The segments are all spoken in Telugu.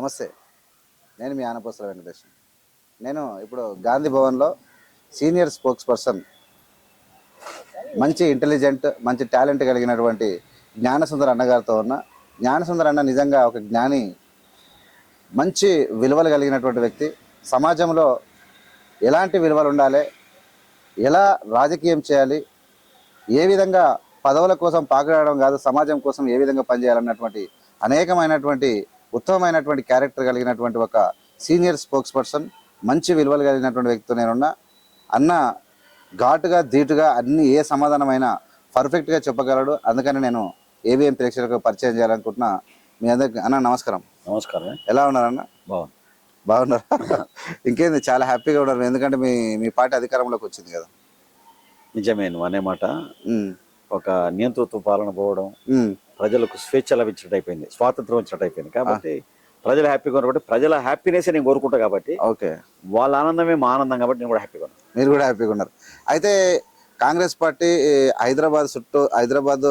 నమస్తే. నేను మీ ఆనపసల వెంకటేష్. నేను ఇప్పుడు గాంధీ భవన్లో సీనియర్ స్పోక్స్ పర్సన్, మంచి ఇంటెలిజెంట్, మంచి టాలెంట్ కలిగినటువంటి జ్ఞానసుందర్ అన్నగారితో ఉన్న. జ్ఞానసుందర్ అన్న నిజంగా ఒక జ్ఞాని, మంచి విలువలు కలిగినటువంటి వ్యక్తి. సమాజంలో ఎలాంటి విలువలు ఉండాలి, ఎలా రాజకీయం చేయాలి, ఏ విధంగా పదవుల కోసం పాకులాడడం కాదు, సమాజం కోసం ఏ విధంగా పనిచేయాలన్నటువంటి అనేకమైనటువంటి ఉత్తమమైనటువంటి క్యారెక్టర్ కలిగినటువంటి ఒక సీనియర్ స్పోక్స్ పర్సన్, మంచి విలువలు కలిగినటువంటి వ్యక్తితో నేనున్నా. అన్న ఘాటుగా ధీటుగా అన్ని ఏ సమాధానమైనా పర్ఫెక్ట్గా చెప్పగలడు. అందుకని నేను ఏవిఎం ప్రేక్షకులకు పరిచయం చేయాలనుకుంటున్నా. మీ అందరికి అన్న నమస్కారం. నమస్కారం. ఎలా ఉన్నారన్న? బాగున్నారా? ఇంకేంది, చాలా హ్యాపీగా ఉన్నారు. ఎందుకంటే మీ మీ పార్టీ అధికారంలోకి వచ్చింది కదా. నిజమే నువ్వు అనే మాట. ఒక నియంతృత్వ పాలన పోవడం, ప్రజలకు స్వేచ్ఛ లభించినట్టు అయిపోయింది, స్వాతంత్రం వచ్చినట్టు అయిపోయింది. కాబట్టి ప్రజలు హ్యాపీగా ఉన్నారు కాబట్టి ప్రజల హ్యాపీనెస్ నేను కోరుకుంటా. కాబట్టి ఓకే, వాళ్ళ ఆనందమే మా ఆనందం. కాబట్టి నేను కూడా హ్యాపీగా ఉన్నాను. మీరు కూడా హ్యాపీగా ఉన్నారు. అయితే కాంగ్రెస్ పార్టీ హైదరాబాద్ చుట్టూ, హైదరాబాద్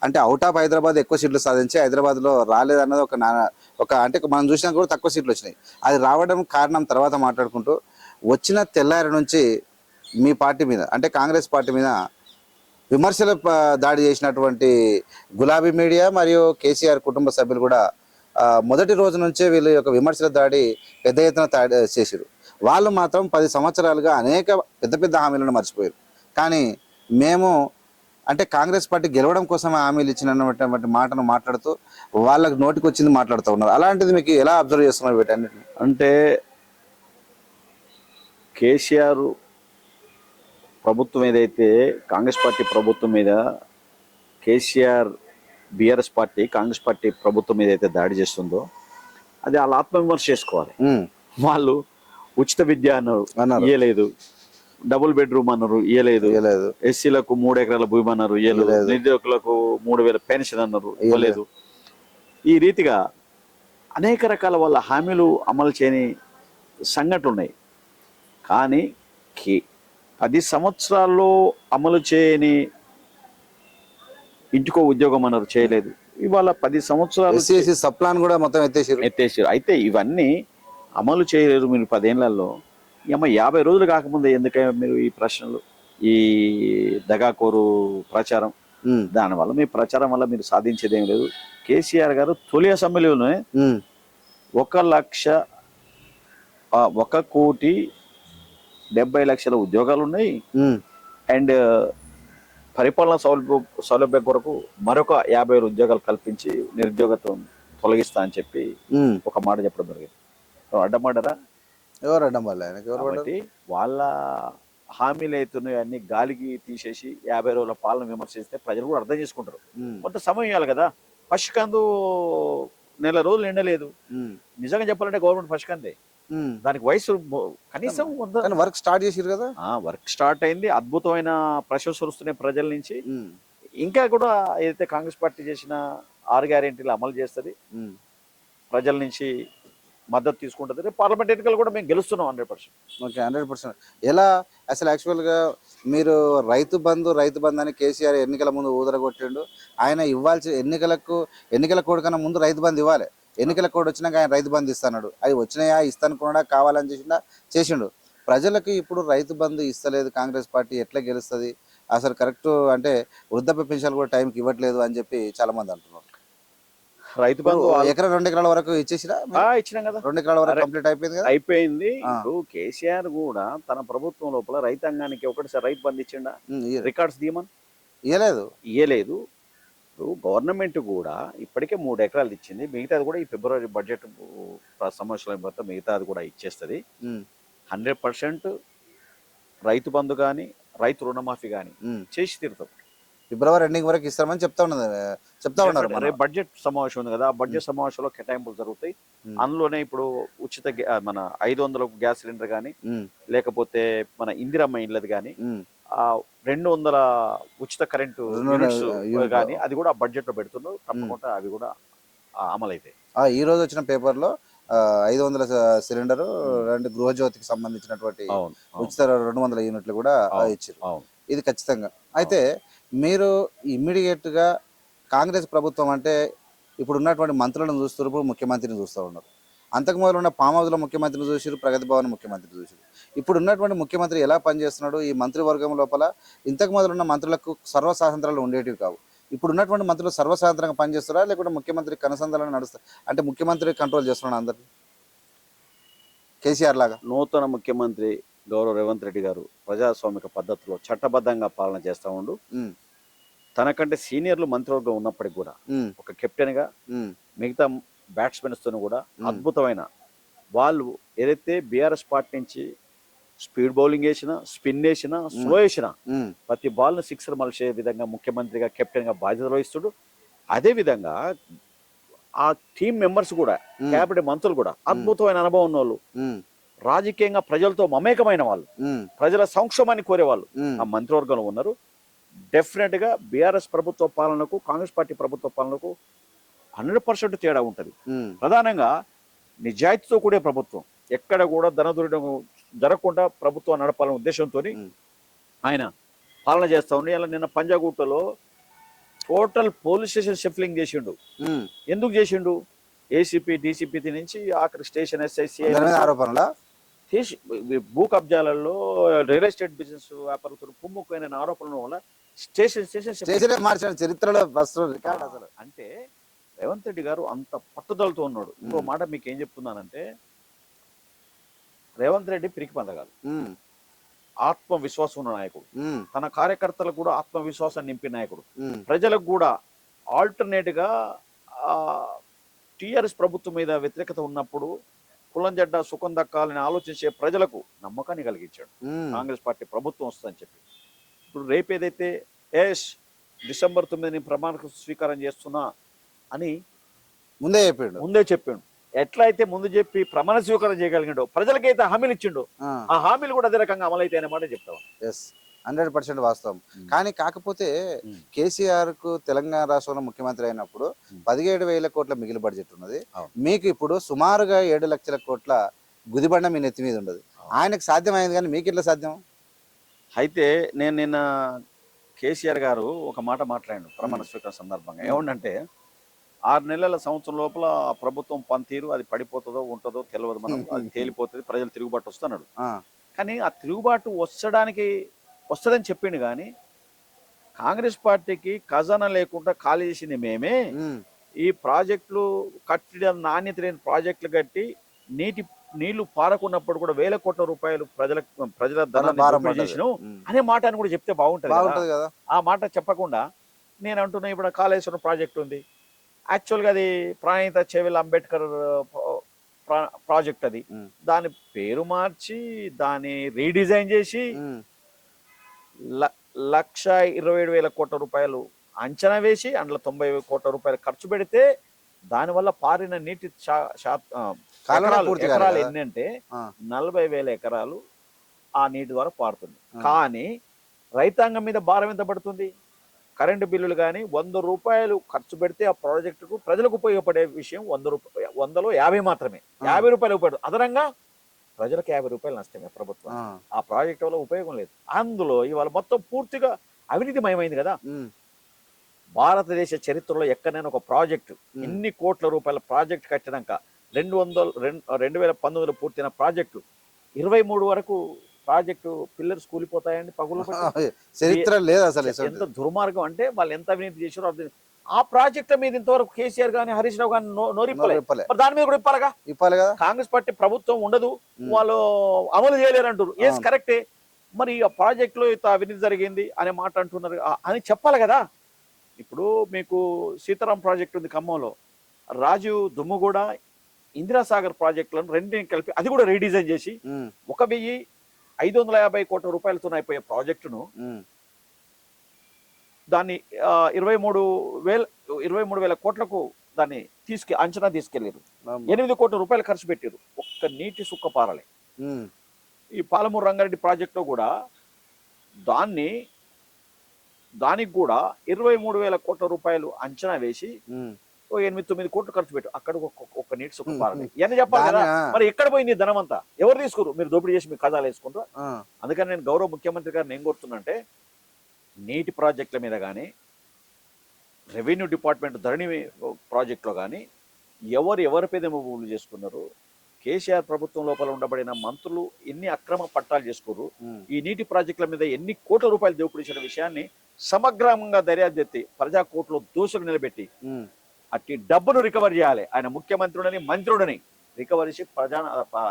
అంటే అవుట్ ఆఫ్ హైదరాబాద్ ఎక్కువ సీట్లు సాధించి హైదరాబాద్లో రాలేదన్నది ఒక అంటే మనం చూసినా కూడా తక్కువ సీట్లు వచ్చినాయి. అది రావడం కారణం తర్వాత మాట్లాడుకుంటూ, వచ్చిన తెల్లారి నుంచి మీ పార్టీ మీద అంటే కాంగ్రెస్ పార్టీ మీద విమర్శల దాడి చేసినటువంటి గులాబీ మీడియా మరియు కేసీఆర్ కుటుంబ సభ్యులు కూడా మొదటి రోజు నుంచే వీళ్ళ యొక్క విమర్శల దాడి పెద్ద ఎత్తున చేసారు. వాళ్ళు మాత్రం 10 సంవత్సరాలుగా అనేక పెద్ద పెద్ద హామీలను మర్చిపోయారు. కానీ మేము అంటే కాంగ్రెస్ పార్టీ గెలవడం కోసం హామీలు ఇచ్చినటువంటి మాటను మాట్లాడుతూ వాళ్ళకి నోటికి వచ్చింది మాట్లాడుతూ ఉన్నారు. అలాంటిది మీకు ఎలా అబ్జర్వ్ చేస్తున్నారు వీటన్నిటిని? అంటే కేసీఆర్ ప్రభుత్వం ఏదైతే కాంగ్రెస్ పార్టీ ప్రభుత్వం మీద, KCR BRS party Congress party ప్రభుత్వం మీద అయితే దాడి చేస్తుందో అది వాళ్ళ ఆత్మవిమర్శ చేసుకోవాలి. వాళ్ళు ఉచిత విద్య అన్నారు, ఇయ్యలేదు. డబుల్ బెడ్రూమ్ అన్నారు, ఇయ్యలేదు. ఎస్సీలకు 3 ఎకరాల భూమి అన్నారు, ఇయ్యలేదు. నిరుద్యోగులకు 3000 పెన్షన్ అన్నారు, ఇవ్వలేదు. ఈ రీతిగా అనేక రకాల వాళ్ళ హామీలు అమలు చేయని సంఘటనలు ఉన్నాయి. కానీ 10 సంవత్సరాల్లో అమలు చేయని ఇంటికో ఉద్యోగం అన్నారు, చేయలేదు. ఇవాళ 10 సంవత్సరాలు సప్లాన్ కూడా మొత్తం ఎత్తేసారు. అయితే ఇవన్నీ అమలు చేయలేరు మీరు 10 ఏళ్లలో. 50 రోజులు కాకముందే ఎందుకైనా మీరు ఈ ప్రశ్నలు, ఈ దగాకోరు ప్రచారం? దానివల్ల మీ ప్రచారం వల్ల మీరు సాధించేది ఏం లేదు. కేసీఆర్ గారు తొలి అసెంబ్లీలోనే 1,70,00,000 ఉద్యోగాలు ఉన్నాయి. అండ్ పరిపాలన సౌలభ్యం కొరకు మరొక 50,000 ఉద్యోగాలు కల్పించి నిరుద్యోగత్వం తొలగిస్తా అని చెప్పి ఒక మాట చెప్పడం జరిగింది. అడ్డమాడరా? ఎవరు అడ్డం? కాబట్టి వాళ్ళ హామీలు అవుతున్నాయి అన్ని గాలికి తీసేసి 50 రోజుల పాలన విమర్శిస్తే ప్రజలు కూడా అర్థం చేసుకుంటారు. కొంత సమయం ఇవ్వాలి కదా. పసికందు 1 నెల రోజులు నిండలేదు. నిజంగా చెప్పాలంటే గవర్నమెంట్ పసికందే. దానికి వయసు కనీసం వర్క్ స్టార్ట్ చేసారు కదా. వర్క్ స్టార్ట్ అయింది. అద్భుతమైన ప్రశంసలు వస్తున్నాయి ప్రజల నుంచి. ఇంకా కూడా ఏదైతే కాంగ్రెస్ పార్టీ చేసిన 6 గ్యారెంటీలు అమలు చేస్తుంది, ప్రజల నుంచి మద్దతు తీసుకుంటుంది. పార్లమెంట్ ఎన్నికలు కూడా మేము గెలుస్తున్నాం 100%. ఓకే, 100%. ఎలా అసలు యాక్చువల్గా మీరు రైతు బంధు అని కేసీఆర్ ఎన్నికల ముందు ఊదరగొట్టిండు. ఆయన ఇవ్వాల్సి ఎన్నికల కోడ్ కన్నా ముందు రైతు బంధు ఇవ్వాలి. ఎన్నికల కోడ్ వచ్చినాక ఆయన రైతు బంధు ఇస్తాడు. అవి వచ్చినాయా, ఇస్తానుకున్నాడా, కావాలని చేసిండు. ప్రజలకు ఇప్పుడు రైతు బంధు ఇస్తలేదు కాంగ్రెస్ పార్టీ, ఎట్లా గెలుస్తుంది అసలు? కరెక్ట్ అంటే వృద్ధాప్య పెన్షన్ కూడా టైంకి ఇవ్వట్లేదు అని చెప్పి చాలా మంది అంటున్నారు. రైతు బంధు 2 ఎకరాల వరకు ఇచ్చేసినా? ఇచ్చినాం కదా, 2 ఎకరాల వరకు కంప్లీట్ అయిపోయింది కదా. అయిపోయింది. ఇప్పుడు కేసీఆర్ కూడా తన ప్రభుత్వం లోపల రైతాంగానికి ఒకటిసారి రైతు బంధు ఇచ్చిండా? రికార్డ్స్ తీయమని ఇయ్యలేదు. ఇప్పుడు గవర్నమెంట్ కూడా ఇప్పటికే 3 ఎకరాలు ఇచ్చింది. మిగతాది కూడా ఈ ఫిబ్రవరి బడ్జెట్ సమావేశాల మొత్తం మిగతాది కూడా ఇచ్చేస్తుంది. 100% రైతు బంధు కానీ రైతు రుణమాఫీ కానీ చేసి తీరుతాం. ఫిబ్రవరి ఎండింగ్ వరకు ఇస్తామని చెప్తా ఉన్నారు. రేపు బడ్జెట్ సమావేశం ఉంది కదా, ఆ బడ్జెట్ సమావేశంలో కేటాయింపులు జరుగుతాయి. అందులోనే ఇప్పుడు ఉచిత మన 500 గ్యాస్ సిలిండర్ కానీ, లేకపోతే మన ఇందిరమ్మ ఇళ్ళది కానీ, 200 ఉచిత కరెంటు కానీ అది కూడా బడ్జెట్ లో పెడుతున్నారు. తప్పకుండా అవి కూడా అమలైతాయి. ఈ రోజు వచ్చిన పేపర్లో 500 సిలిండర్, 2 గృహజ్యోతికి సంబంధించినటువంటి ఉచిత 200 యూనిట్లు కూడా ఇచ్చారు. ఇది ఖచ్చితంగా. అయితే మీరు ఇమ్మీడియట్గా కాంగ్రెస్ ప్రభుత్వం అంటే ఇప్పుడు ఉన్నటువంటి మంత్రులను చూస్తున్నారు, ముఖ్యమంత్రిని చూస్తూ ఉన్నారు. అంతకు మొదలు ఉన్న ఫామ్ హౌస్లో ముఖ్యమంత్రిని చూసిరు, ప్రగతి భవన్ ముఖ్యమంత్రిని చూసిరు. ఇప్పుడు ఉన్నటువంటి ముఖ్యమంత్రి ఎలా పనిచేస్తున్నాడు, ఈ మంత్రివర్గం లోపల ఇంతకు మొదలు ఉన్న మంత్రులకు సర్వస్వాతంత్రాలు ఉండేటివి కావు. ఇప్పుడు ఉన్నటువంటి మంత్రులు సర్వస్వాతంత్రంగా పనిచేస్తారా, లేకుంటే ముఖ్యమంత్రి కనసంధాలను నడుస్తారు, అంటే ముఖ్యమంత్రి కంట్రోల్ చేస్తున్నాడు అందరినీ కేసీఆర్ లాగా? నూతన ముఖ్యమంత్రి గౌరవ రేవంత్ రెడ్డి గారు ప్రజాస్వామిక పద్ధతిలో చట్టబద్ధంగా పాలన చేస్తూ ఉండు. ఉమ్, తనకంటే సీనియర్లు మంత్రివర్గం ఉన్నప్పటికి కూడా ఉమ్, ఒక కెప్టెన్గా ఉమ్, మిగతా బ్యాట్స్మెన్స్తో కూడా అద్భుతమైన వాళ్ళు ఏదైతే బీఆర్ఎస్ పార్టీ నుంచి స్పీడ్ బౌలింగ్ వేసినా, స్పిన్ వేసినా, స్లో వేసినా ఉమ్, ప్రతి బాల్ను సిక్సర్ మలిసే విధంగా ముఖ్యమంత్రిగా కెప్టెన్గా బాధ్యత వహిస్తుడు. అదేవిధంగా ఆ టీం మెంబర్స్ కూడా, క్యాబినెట్ మంత్రులు కూడా అద్భుతమైన అనుభవం ఉన్న వాళ్ళు, ఉమ్, రాజకీయంగా ప్రజలతో మమేకమైన వాళ్ళు, ఉమ్, ప్రజల సంక్షేమాన్ని కోరేవాళ్ళు ఉమ్, ఆ మంత్రివర్గంలో ఉన్నారు. డెఫినెట్గా బీఆర్ఎస్ ప్రభుత్వ పాలనకు, కాంగ్రెస్ పార్టీ ప్రభుత్వ పాలనకు 100% తేడా ఉంటుంది. ఉమ్, ప్రధానంగా నిజాయితీతో కూడే ప్రభుత్వం, ఎక్కడ కూడా ధనదుర్వినియోగం జరగకుండా ప్రభుత్వం నడపాలనే ఉద్దేశంతో ఆయన పాలన చేస్తా ఉండి. అలా నిన్న పంజాగుట్టలో టోటల్ పోలీస్ స్టేషన్ షిఫ్లింగ్ చేసిండు. ఉమ్. ఎందుకు చేసిండు? ఏసీపీ డీసీపీ నుంచి ఆఖరి స్టేషన్ ఎస్ఐసి దాని మీద ఆరోపణలా? భూ కబ్జాలలో రియల్ ఎస్టేట్ బిజినెస్ వ్యాపారులతో కుమ్ముకుపోయిన ఆరోపణల వల్ల స్టేషన్ స్టేషనే మార్చిన చరిత్రలో ఫస్ట్ రికార్డ్ అసలు. అంటే రేవంత్ రెడ్డి గారు అంత పట్టుదలతో ఉన్నాడు. ఇంకో మాట మీకు ఏం చెప్తున్నానంటే, రేవంత్ రెడ్డి పిరికి పందగాలు, ఉమ్, ఆత్మవిశ్వాసం ఉన్న నాయకుడు, ఉమ్, తన కార్యకర్తలకు కూడా ఆత్మవిశ్వాసాన్ని నింపిన నాయకుడు, ఉమ్, ప్రజలకు కూడా ఆల్టర్నేట్ గా టిఆర్ఎస్ ప్రభుత్వం మీద వ్యతిరేకత ఉన్నప్పుడు కులం జడ్డ సుఖం దక్కాలని ఆలోచించే ప్రజలకు నమ్మకాన్ని కలిగించాడు. ఉమ్, కాంగ్రెస్ పార్టీ ప్రభుత్వం వస్తుందని చెప్పి. ఇప్పుడు రేపు ఏదైతే డిసెంబర్ 9 ప్రమాణ స్వీకారం చేస్తున్నా అని ముందే చెప్పిండు. ముందే చెప్పాడు. ఎట్లా అయితే ముందు చెప్పి ప్రమాణ స్వీకారం చేయగలిగాడో, ప్రజలకైతే హామీలు ఇచ్చిండో, ఆ హామీలు కూడా అదే రకంగా అమలైతే అన్నమాట చెప్తాం. ఎస్, 100% వాస్తవం. కానీ కాకపోతే కేసీఆర్ కు తెలంగాణ రాష్ట్రంలో ముఖ్యమంత్రి అయినప్పుడు 17,000 కోట్ల మిగిలి బడ్జెట్ ఉన్నది. మీకు ఇప్పుడు సుమారుగా 7 లక్షల కోట్ల గుదిబండ మీ నెత్తి మీద ఉండదు. ఆయనకు సాధ్యమైంది, కానీ మీకు ఎట్లా సాధ్యం? అయితే నేను నిన్న కేసీఆర్ గారు ఒక మాట మాట్లాడాడు ప్రమాణ స్వీకారం సందర్భంగా. ఏమంటే 6 నెలల సంవత్సరం లోపల ఆ ప్రభుత్వం పనితీరు అది పడిపోతుందో ఉంటుందో తెలియదు, మనం అది తేలిపోతుంది, ప్రజలు తిరుగుబాటు వస్తున్నాడు. కానీ ఆ తిరుగుబాటు వస్తుందని చెప్పిండు. కానీ కాంగ్రెస్ పార్టీకి ఖజానా లేకుండా ఖాళీ చేసింది మేమే. ఈ ప్రాజెక్టులు కట్టడం నాణ్యత లేని ప్రాజెక్టులు కట్టి నీళ్లు పారకున్నప్పుడు కూడా వేల కోట్ల రూపాయలు ప్రజల ధనాన్ని చేసినాం అనే మాట అని కూడా చెప్తే బాగుంటుంది కదా. ఆ మాట చెప్పకుండా నేను అంటున్నా, ఇప్పుడు కాళేశ్వరం ప్రాజెక్ట్ ఉంది, యాక్చువల్గా అది ప్రాణిత చేవెళ్ళ అంబేద్కర్ ప్రాజెక్ట్. అది దాని పేరు మార్చి దాన్ని రీడిజైన్ చేసి 1,27,000 కోట్ల రూపాయలు అంచనా వేసి అందులో 90 కోట్ల రూపాయలు ఖర్చు పెడితే దానివల్ల పారిన నీటి ఎకరాలు ఎన్నంటే 40,000 ఎకరాలు ఆ నీటి ద్వారా పారుతుంది. కానీ రైతాంగం మీద భారం ఎంత పడుతుంది? కరెంటు బిల్లులు కానీ 100 రూపాయలు ఖర్చు పెడితే ఆ ప్రాజెక్టుకు ప్రజలకు ఉపయోగపడే విషయం 100లో 50 మాత్రమే. 50 రూపాయలు ఉపయోగపడు, అదనంగా ప్రజలకు 50 రూపాయలు నష్టమే ప్రభుత్వం. ఆ ప్రాజెక్టు వల్ల ఉపయోగం లేదు. అందులో ఇవాళ మొత్తం పూర్తిగా అవినీతిమయమైంది కదా. భారతదేశ చరిత్రలో ఎక్కడైనా ఒక ప్రాజెక్టు ఇన్ని కోట్ల రూపాయల ప్రాజెక్ట్ కట్టినాక 2019లో పూర్తయిన ప్రాజెక్టు 23 వరకు ప్రాజెక్టు పిల్లర్స్ కూలిపోతాయండి, పగులు చరిత్ర లేదు అసలు. ఎంత దుర్మార్గం అంటే వాళ్ళు ఎంత అవినీతి చేశారో అర్థం. ఆ ప్రాజెక్టు మీద ఇంతవరకు కేసీఆర్ గానీ హరీష్ రావు గానీ నోరిప్పలే. దాని మీద కూడా ఇప్పాలి కదా. కాంగ్రెస్ పార్టీ ప్రభుత్వం ఉండదు, వాళ్ళు అమలు చేయలేరు అంటారు. ఎస్ కరెక్టే. మరి ఆ ప్రాజెక్టులో ఇంత అవినీతి జరిగింది అనే మాట అంటున్నారు అని చెప్పాలి కదా. ఇప్పుడు మీకు సీతారాం ప్రాజెక్టు ఉంది ఖమ్మంలో, రాజీవ్ దుమ్ముగూడ ఇందిరాసాగర్ ప్రాజెక్టులను రెండింటిని కలిపి అది కూడా రీడిజైన్ చేసి 1,550 కోట్ల రూపాయలతో అయిపోయే ప్రాజెక్టును దాన్ని 23,000 కోట్లకు దాన్ని అంచనా తీసుకెళ్లారు. 8 కోట్ల రూపాయలు ఖర్చు పెట్టారు. ఒక్క నీటి సుక్క పారలే. ఈ పాలమూరు రంగారెడ్డి ప్రాజెక్టులో కూడా దానికి కూడా 23,000 కోట్ల రూపాయలు అంచనా వేసి 8-9 కోట్లు ఖర్చు పెట్టు, అక్కడ ఒక్క నీటి సుఖం పారలేదు. ఇవన్నీ చెప్పాలి కదా. మరి ఎక్కడ పోయింది ధనం అంతా? ఎవరు తీసుకురు? మీరు దోపిడీ చేసి మీరు ఖజాలు వేసుకుంటారు. అందుకని నేను గౌరవ ముఖ్యమంత్రి గారిని ఏం కోరుతున్నంటే, నీటి ప్రాజెక్టుల మీద కానీ, రెవెన్యూ డిపార్ట్మెంట్ ధరణి ప్రాజెక్టులో కానీ ఎవరి పేద భూములు చేసుకున్నారు, కేసీఆర్ ప్రభుత్వం లోపల ఉండబడిన మంత్రులు ఎన్ని అక్రమ పట్టాలు చేసుకోరు, ఈ నీటి ప్రాజెక్టుల మీద ఎన్ని కోట్ల రూపాయలు దోపిడించిన విషయాన్ని సమగ్రంగా దర్యాప్తు ఎత్తి ప్రజా కోర్టులో దోషులు నిలబెట్టి అట్టి డబ్బును రికవర్ చేయాలి. ఆయన ముఖ్యమంత్రుడని మంత్రుడని రికవర్ చేసి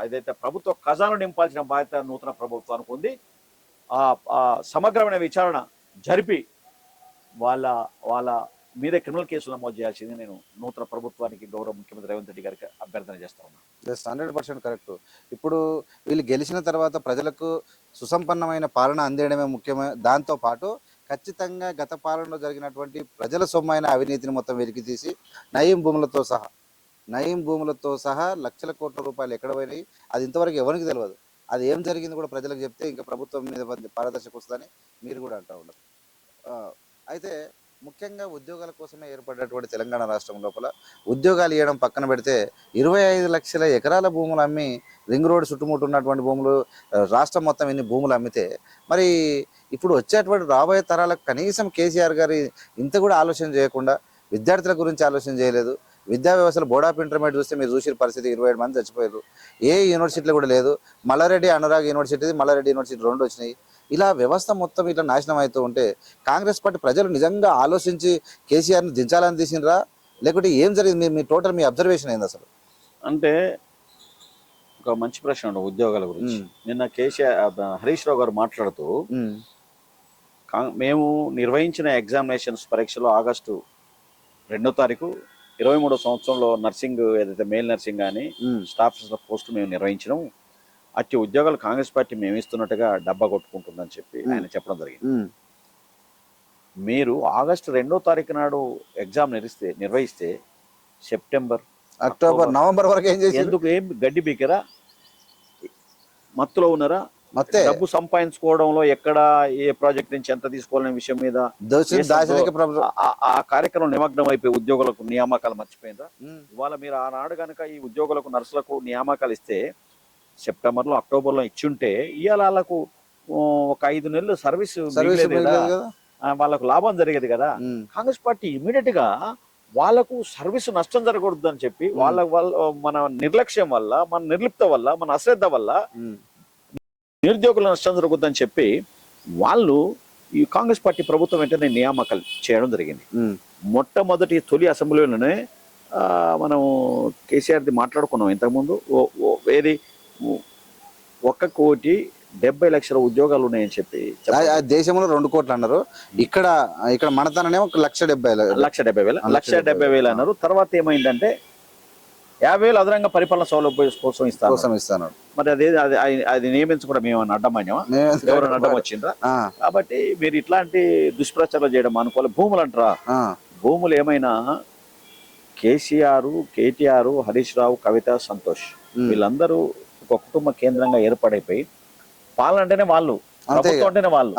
ఏదైతే ప్రభుత్వ ఖజాను నింపాల్సిన బాధ్యత నూతన ప్రభుత్వానికి ఉంది. ఆ సమగ్రమైన విచారణ జరిపి వాళ్ళ మీద క్రిమినల్ కేసులు నమోదు చేయాల్సింది నేను నూతన ప్రభుత్వానికి గౌరవ ముఖ్యమంత్రి రేవంత్ రెడ్డి గారికి అభ్యర్థన చేస్తా ఉన్నాను. 100% కరెక్ట్. ఇప్పుడు వీళ్ళు గెలిచిన తర్వాత ప్రజలకు సుసంపన్నమైన పాలన అందేయడమే ముఖ్యమే. దాంతో పాటు ఖచ్చితంగా గత పాలనలో జరిగినటువంటి ప్రజల సొమ్మైన అవినీతిని మొత్తం వెలికి తీసి నయీం భూములతో సహా లక్షల కోట్ల రూపాయలు ఎక్కడ పోయినాయి అది ఇంతవరకు ఎవరికి తెలియదు. అది ఏం జరిగింది కూడా ప్రజలకు చెప్తే ఇంకా ప్రభుత్వం మీద పారదర్శక వస్తుందని మీరు కూడా అంటూ ఉండరు. అయితే ముఖ్యంగా ఉద్యోగాల కోసమే ఏర్పడినటువంటి తెలంగాణ రాష్ట్రం లోపల ఉద్యోగాలు ఇవ్వడం పక్కన పెడితే 25 లక్షల ఎకరాల భూములు అమ్మి రింగ్ రోడ్ చుట్టుముట్టు ఉన్నటువంటి భూములు రాష్ట్రం మొత్తం ఎన్ని భూములు అమ్మితే మరి ఇప్పుడు వచ్చేటువంటి రాబోయే తరాలకు కనీసం కేసీఆర్ గారి ఇంత కూడా ఆలోచన చేయకుండా విద్యార్థుల గురించి ఆలోచన చేయలేదు. విద్యా వ్యవస్థలో బోర్డ్ ఆఫ్ ఇంటర్మీడియట్ చూస్తే మీరు చూసిన పరిస్థితి 27 మంది చచ్చిపోయారు. ఏ యూనివర్సిటీలో కూడా లేదు. మల్లారెడ్డి అనురాగ్ యూనివర్సిటీ, మల్లారెడ్డి యూనివర్సిటీ 2 వచ్చినాయి. ఇలా వ్యవస్థ మొత్తం ఇట్లా నాశనం అవుతూ ఉంటే కాంగ్రెస్ పార్టీ ప్రజలు నిజంగా ఆలోచించి కేసీఆర్ని దించాలని తీసినరా లేకుంటే ఏం జరిగింది? మీ టోటల్ మీ అబ్జర్వేషన్ అయింది అసలు? అంటే ఒక మంచి ప్రశ్న ఉద్యోగాల గురించి. నిన్న హరీష్ రావు గారు మాట్లాడుతూ మేము నిర్వహించిన ఎగ్జామినేషన్స్ పరీక్షలో ఆగస్టు 2వ తారీఖు 23వ సంవత్సరంలో నర్సింగ్ ఏదైతే మేల్ నర్సింగ్ కానీ స్టాఫ్ పోస్టులు మేము నిర్వహించినాం. అట్టి ఉద్యోగాలు కాంగ్రెస్ పార్టీ మేము ఇస్తున్నట్టుగా డబ్బా కొట్టుకుంటుందని చెప్పి ఆయన చెప్పడం జరిగింది. మీరు ఆగస్టు 2వ తారీఖు నాడు ఎగ్జామ్ నిర్వహిస్తే సెప్టెంబర్, అక్టోబర్, నవంబర్ వరకు ఏం చేసి ఎందుకు ఏం గడ్డి బీకరా? మత్తులో ఉన్నారా? డబ్బు సంపాదించుకోవడంలో ఎక్కడ ఏ ప్రాజెక్ట్ నుంచి ఎంత తీసుకోవాలనే విషయం మీద ఆ కార్యక్రమం నిమగ్నం అయిపోయి ఉద్యోగులకు నియామకాలు మర్చిపోయిందా? ఇవాళ మీరు ఆనాడు కనుక ఈ ఉద్యోగులకు నర్సులకు నియామకాలు ఇస్తే సెప్టెంబర్లో అక్టోబర్లో ఇచ్చుంటే ఇవాళ వాళ్ళకు ఒక 5 నెలలు సర్వీస్ వాళ్ళకు లాభం జరిగేది కదా. కాంగ్రెస్ పార్టీ ఇమీడియట్ గా వాళ్ళకు సర్వీస్ నష్టం జరగకూడదు అని చెప్పి మన నిర్లక్ష్యం వల్ల, మన నిర్లిప్త వల్ల, మన అశ్రద్ధ వల్ల నిరుద్యోగుల నష్టం జరుగుతుందని చెప్పి వాళ్ళు ఈ కాంగ్రెస్ పార్టీ ప్రభుత్వం వెంటనే నియామకాలు చేయడం జరిగింది. మొట్టమొదటి తొలి అసెంబ్లీలోనే మనం కేసీఆర్ది మాట్లాడుకున్నాం ఇంతకుముందు. ఏది 1,70,00,000 ఉద్యోగాలు ఉన్నాయని చెప్పి దేశంలో 2 కోట్లు అన్నారు. ఇక్కడ మనతననేమో 1,70,000 అన్నారు. తర్వాత ఏమైందంటే 50,000 అదనంగా పరిపాలన సౌలభ్యం కోసం ఇస్తాను. మరి అది నియమించుకోవడం ఏమన్నా అడ్డమైనవా? ఎవరైనా అడ్డం వచ్చిండ్రా? కాబట్టి మీరు ఇట్లాంటి దుష్ప్రచారం చేయడం అనుకోవాలి. భూములు అంటారా? భూములు ఏమైనా కేసీఆర్, కేటీఆర్, హరీష్ రావు, కవిత, సంతోష్ వీళ్ళందరూ ఒక కుటుంబ కేంద్రంగా ఏర్పడైపోయి పాలన అంటేనే వాళ్ళు, ప్రభుత్వం అంటేనే వాళ్ళు.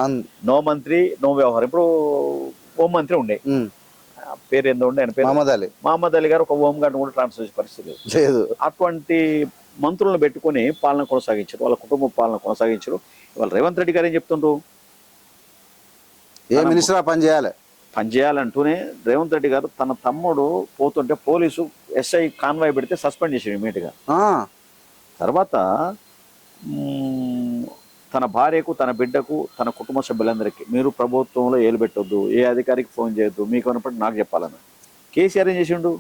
నో మంత్రి నో వ్యవహారం. ఇప్పుడు హోం మంత్రి ఉండే, పేరు ఏందో ఉండే, ఆయన పేరు మహమ్మద్ అలీ గారు. ఒక హోం గార్డ్ కూడా ట్రాన్స్ఫర్ చేసే పరిస్థితి లేదు. అటువంటి మంత్రులను పెట్టుకుని పాలన కొనసాగించారు, వాళ్ళ కుటుంబ పాలన కొనసాగించారు. ఇవాళ రేవంత్ రెడ్డి గారు ఏం చెప్తుండ్రు? ఏ మినిస్టర్ పని చేయాలంటూనే రేవంత్ రెడ్డి గారు తన తమ్ముడు పోతుంటే పోలీసు ఎస్ఐ కాన్వాయ్ పెడితే సస్పెండ్ చేసాడు ఇమీడియట్ గా. తర్వాత తన భార్యకు, తన బిడ్డకు, తన కుటుంబ సభ్యులందరికీ మీరు ప్రభుత్వంలో ఏలు పెట్టొద్దు, ఏ అధికారికి ఫోన్ చేయొద్దు, మీకు అన్నప్పుడు నాకు చెప్పాలని కేసీఆర్ ఏం చేసిండు?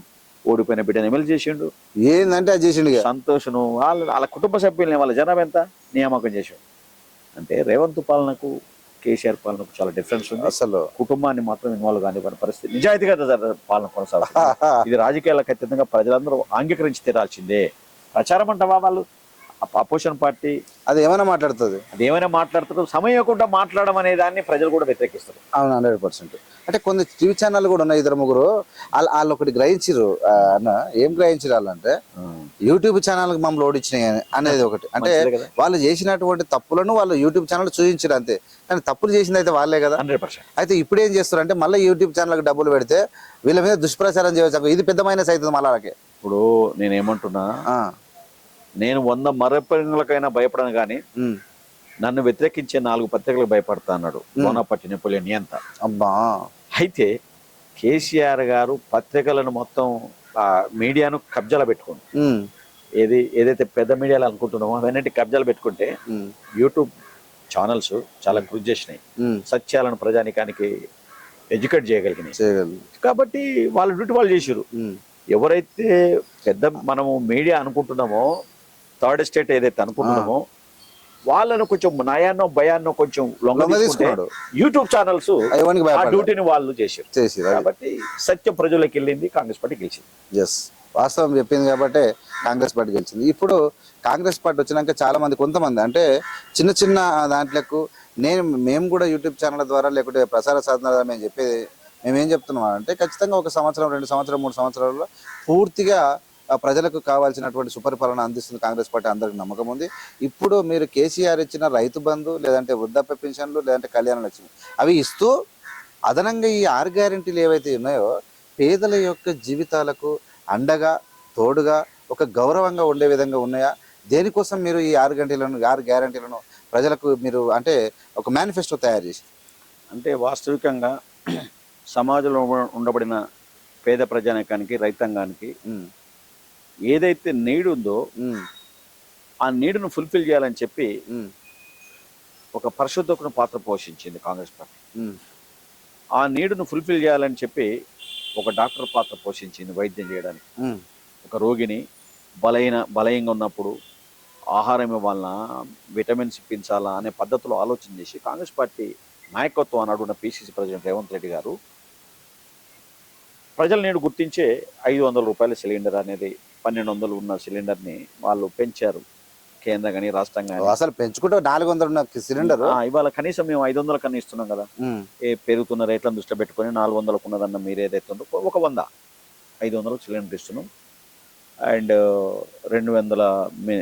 ఓడిపోయిన బిడ్డను ఎమ్మెల్యే చేసిండు. ఏంటంటే అది చేసిండు. సంతోషను వాళ్ళ కుటుంబ సభ్యుల్ని, వాళ్ళ జనాభా ఎంత నియామకం చేసిండు. అంటే రేవంత్ పాలనకు కేసీఆర్ పాలనకు చాలా డిఫరెన్స్ ఉంది. అసలు కుటుంబాన్ని మాత్రం ఇన్వాల్వ్ కానివ్వని పరిస్థితి. నిజాయితీగా పాలన కొనసాగుతుంది. ఇది రాజకీయాలకు అత్యంతంగా ప్రజలందరూ అంగీకరించి తీరాల్సిందే. ప్రచారం అంటావా? వాళ్ళు అపోజిషన్ పార్టీ అది ఏమైనా మాట్లాడుతుంది. సమయం ఇవ్వకుండా మాట్లాడడం అనే దాన్ని ప్రజలు కూడా వ్యతిరేకిస్తారు. అవును, 100%. అంటే కొన్ని టీవీ ఛానల్ కూడా ఉన్నాయి, 2-3 వాళ్ళు ఒకటి గ్రహించారు అన్న. ఏం గ్రహించారు వాళ్ళంటే యూట్యూబ్ ఛానల్ మమ్మల్ని ఓడించినాయి అనేది ఒకటి. అంటే వాళ్ళు చేసినటువంటి తప్పులను వాళ్ళు యూట్యూబ్ ఛానల్ చూపించారు అంతే, కానీ తప్పులు చేసింది అయితే వాళ్ళే కదా. 100%. అయితే ఇప్పుడు ఏం చేస్తారు అంటే మళ్ళీ యూట్యూబ్ ఛానల్కి డబ్బులు పెడితే వీళ్ళ మీద దుష్ప్రచారం చేయవచ్చు. ఇది పెద్ద మైనస్ అవుతుంది మళ్ళీ. ఇప్పుడు నేనేమంటున్నా, నేను 100 మరపైనకైనా భయపడను కానీ నన్ను వ్యతిరేకించే 4 పత్రికలకు భయపడతా అన్నాడు బోనాపట్టి నెపోలియన్ నియంత. అబ్బా. అయితే కేసీఆర్ గారు పత్రికలను మొత్తం మీడియాను కబ్జాలో పెట్టుకుంది. ఏదైతే పెద్ద మీడియాలు అనుకుంటున్నామో అవన్నీ కబ్జాలు పెట్టుకుంటే యూట్యూబ్ ఛానల్స్ చాలా కృషి చేసినాయి, సత్యాలను ప్రజానికానికి ఎడ్యుకేట్ చేయగలిగినాయి. కాబట్టి వాళ్ళ డ్యూటీ వాళ్ళు చేసారు. ఎవరైతే పెద్ద మనము మీడియా అనుకుంటున్నామో, థర్డ్ ఎస్టేట్ ఏదైతే అనుకుంటున్నామో వాళ్ళను కొంచెం నయాన్నో భయాన్నో కొంచెం లొంగ తీసుకున్నాడు. యూట్యూబ్ ఛానల్స్ ఆ డ్యూటీని వాళ్ళు చేశారు. కాబట్టి సత్యం ప్రజలకు వెళ్ళింది, కాంగ్రెస్ పార్టీ గెలిచింది. ఎస్, వాస్తవం చెప్పింది కాబట్టి కాంగ్రెస్ పార్టీ గెలిచింది. ఇప్పుడు కాంగ్రెస్ పార్టీ వచ్చినాక చాలా మంది, కొంతమంది అంటే చిన్న చిన్న దాంట్లకు మేము కూడా యూట్యూబ్ ఛానల్ ద్వారా లేకుంటే ప్రసార సాధనాల ద్వారా మేము చెప్పేది, మేమేం చెప్తున్నాం అంటే ఖచ్చితంగా 1 సంవత్సరం 2 సంవత్సరం 3 సంవత్సరాల్లో పూర్తిగా ప్రజలకు కావాల్సినటువంటి సుపరిపాలన అందిస్తుంది కాంగ్రెస్ పార్టీ, అందరికి నమ్మకం ఉంది. ఇప్పుడు మీరు కేసీఆర్ ఇచ్చిన రైతు బంధు, లేదంటే వృద్ధాప్య పెన్షన్లు, లేదంటే కళ్యాణ లక్ష్మి అవి ఇస్తూ అదనంగా ఈ 6 గ్యారెంటీలు ఏవైతే ఉన్నాయో పేదల యొక్క జీవితాలకు అండగా తోడుగా ఒక గౌరవంగా ఉండే విధంగా ఉన్నాయా? దేనికోసం మీరు ఈ 6 గ్యారెంటీలను ప్రజలకు మీరు అంటే ఒక మేనిఫెస్టో తయారు చేసి, అంటే వాస్తవికంగా సమాజంలో ఉండబడిన పేద ప్రజానికానికి, రైతాంగానికి ఏదైతే నీడ్ ఉందో ఆ నీడును ఫుల్ఫిల్ చేయాలని చెప్పి ఒక పరిశుద్ధకుని పాత్ర పోషించింది కాంగ్రెస్ పార్టీ. ఆ నీడును ఫుల్ఫిల్ చేయాలని చెప్పి ఒక డాక్టర్ పాత్ర పోషించింది వైద్యం చేయడానికి. ఒక రోగిని బలహీనంగా ఉన్నప్పుడు ఆహారం ఇవ్వాలన్నా, విటమిన్స్ ఇప్పించాలా అనే పద్ధతిలో ఆలోచన చేసి కాంగ్రెస్ పార్టీ నాయకత్వం అన్నాడున్న పిసిసి ప్రెసిడెంట్ రేవంత్ రెడ్డి గారు ప్రజల నీడు గుర్తించే 500 రూపాయల సిలిండర్ అనేది 1200 ఉన్న సిలిండర్ని వాళ్ళు పెంచారు. కేంద్రం కానీ రాష్ట్రం కానీ అసలు పెంచుకుంటే 400 ఉన్న సిలిండర్ ఇవాళ కనీసం మేము 500 కన్నా ఇస్తున్నాం కదా. పెరుగుతున్న రేట్లను దృష్టిలో పెట్టుకొని 400కు ఉన్నదన్న మీరు ఏదైతే ఉందో ఒక 500 సిలిండర్ ఇస్తున్నాం. అండ్ 200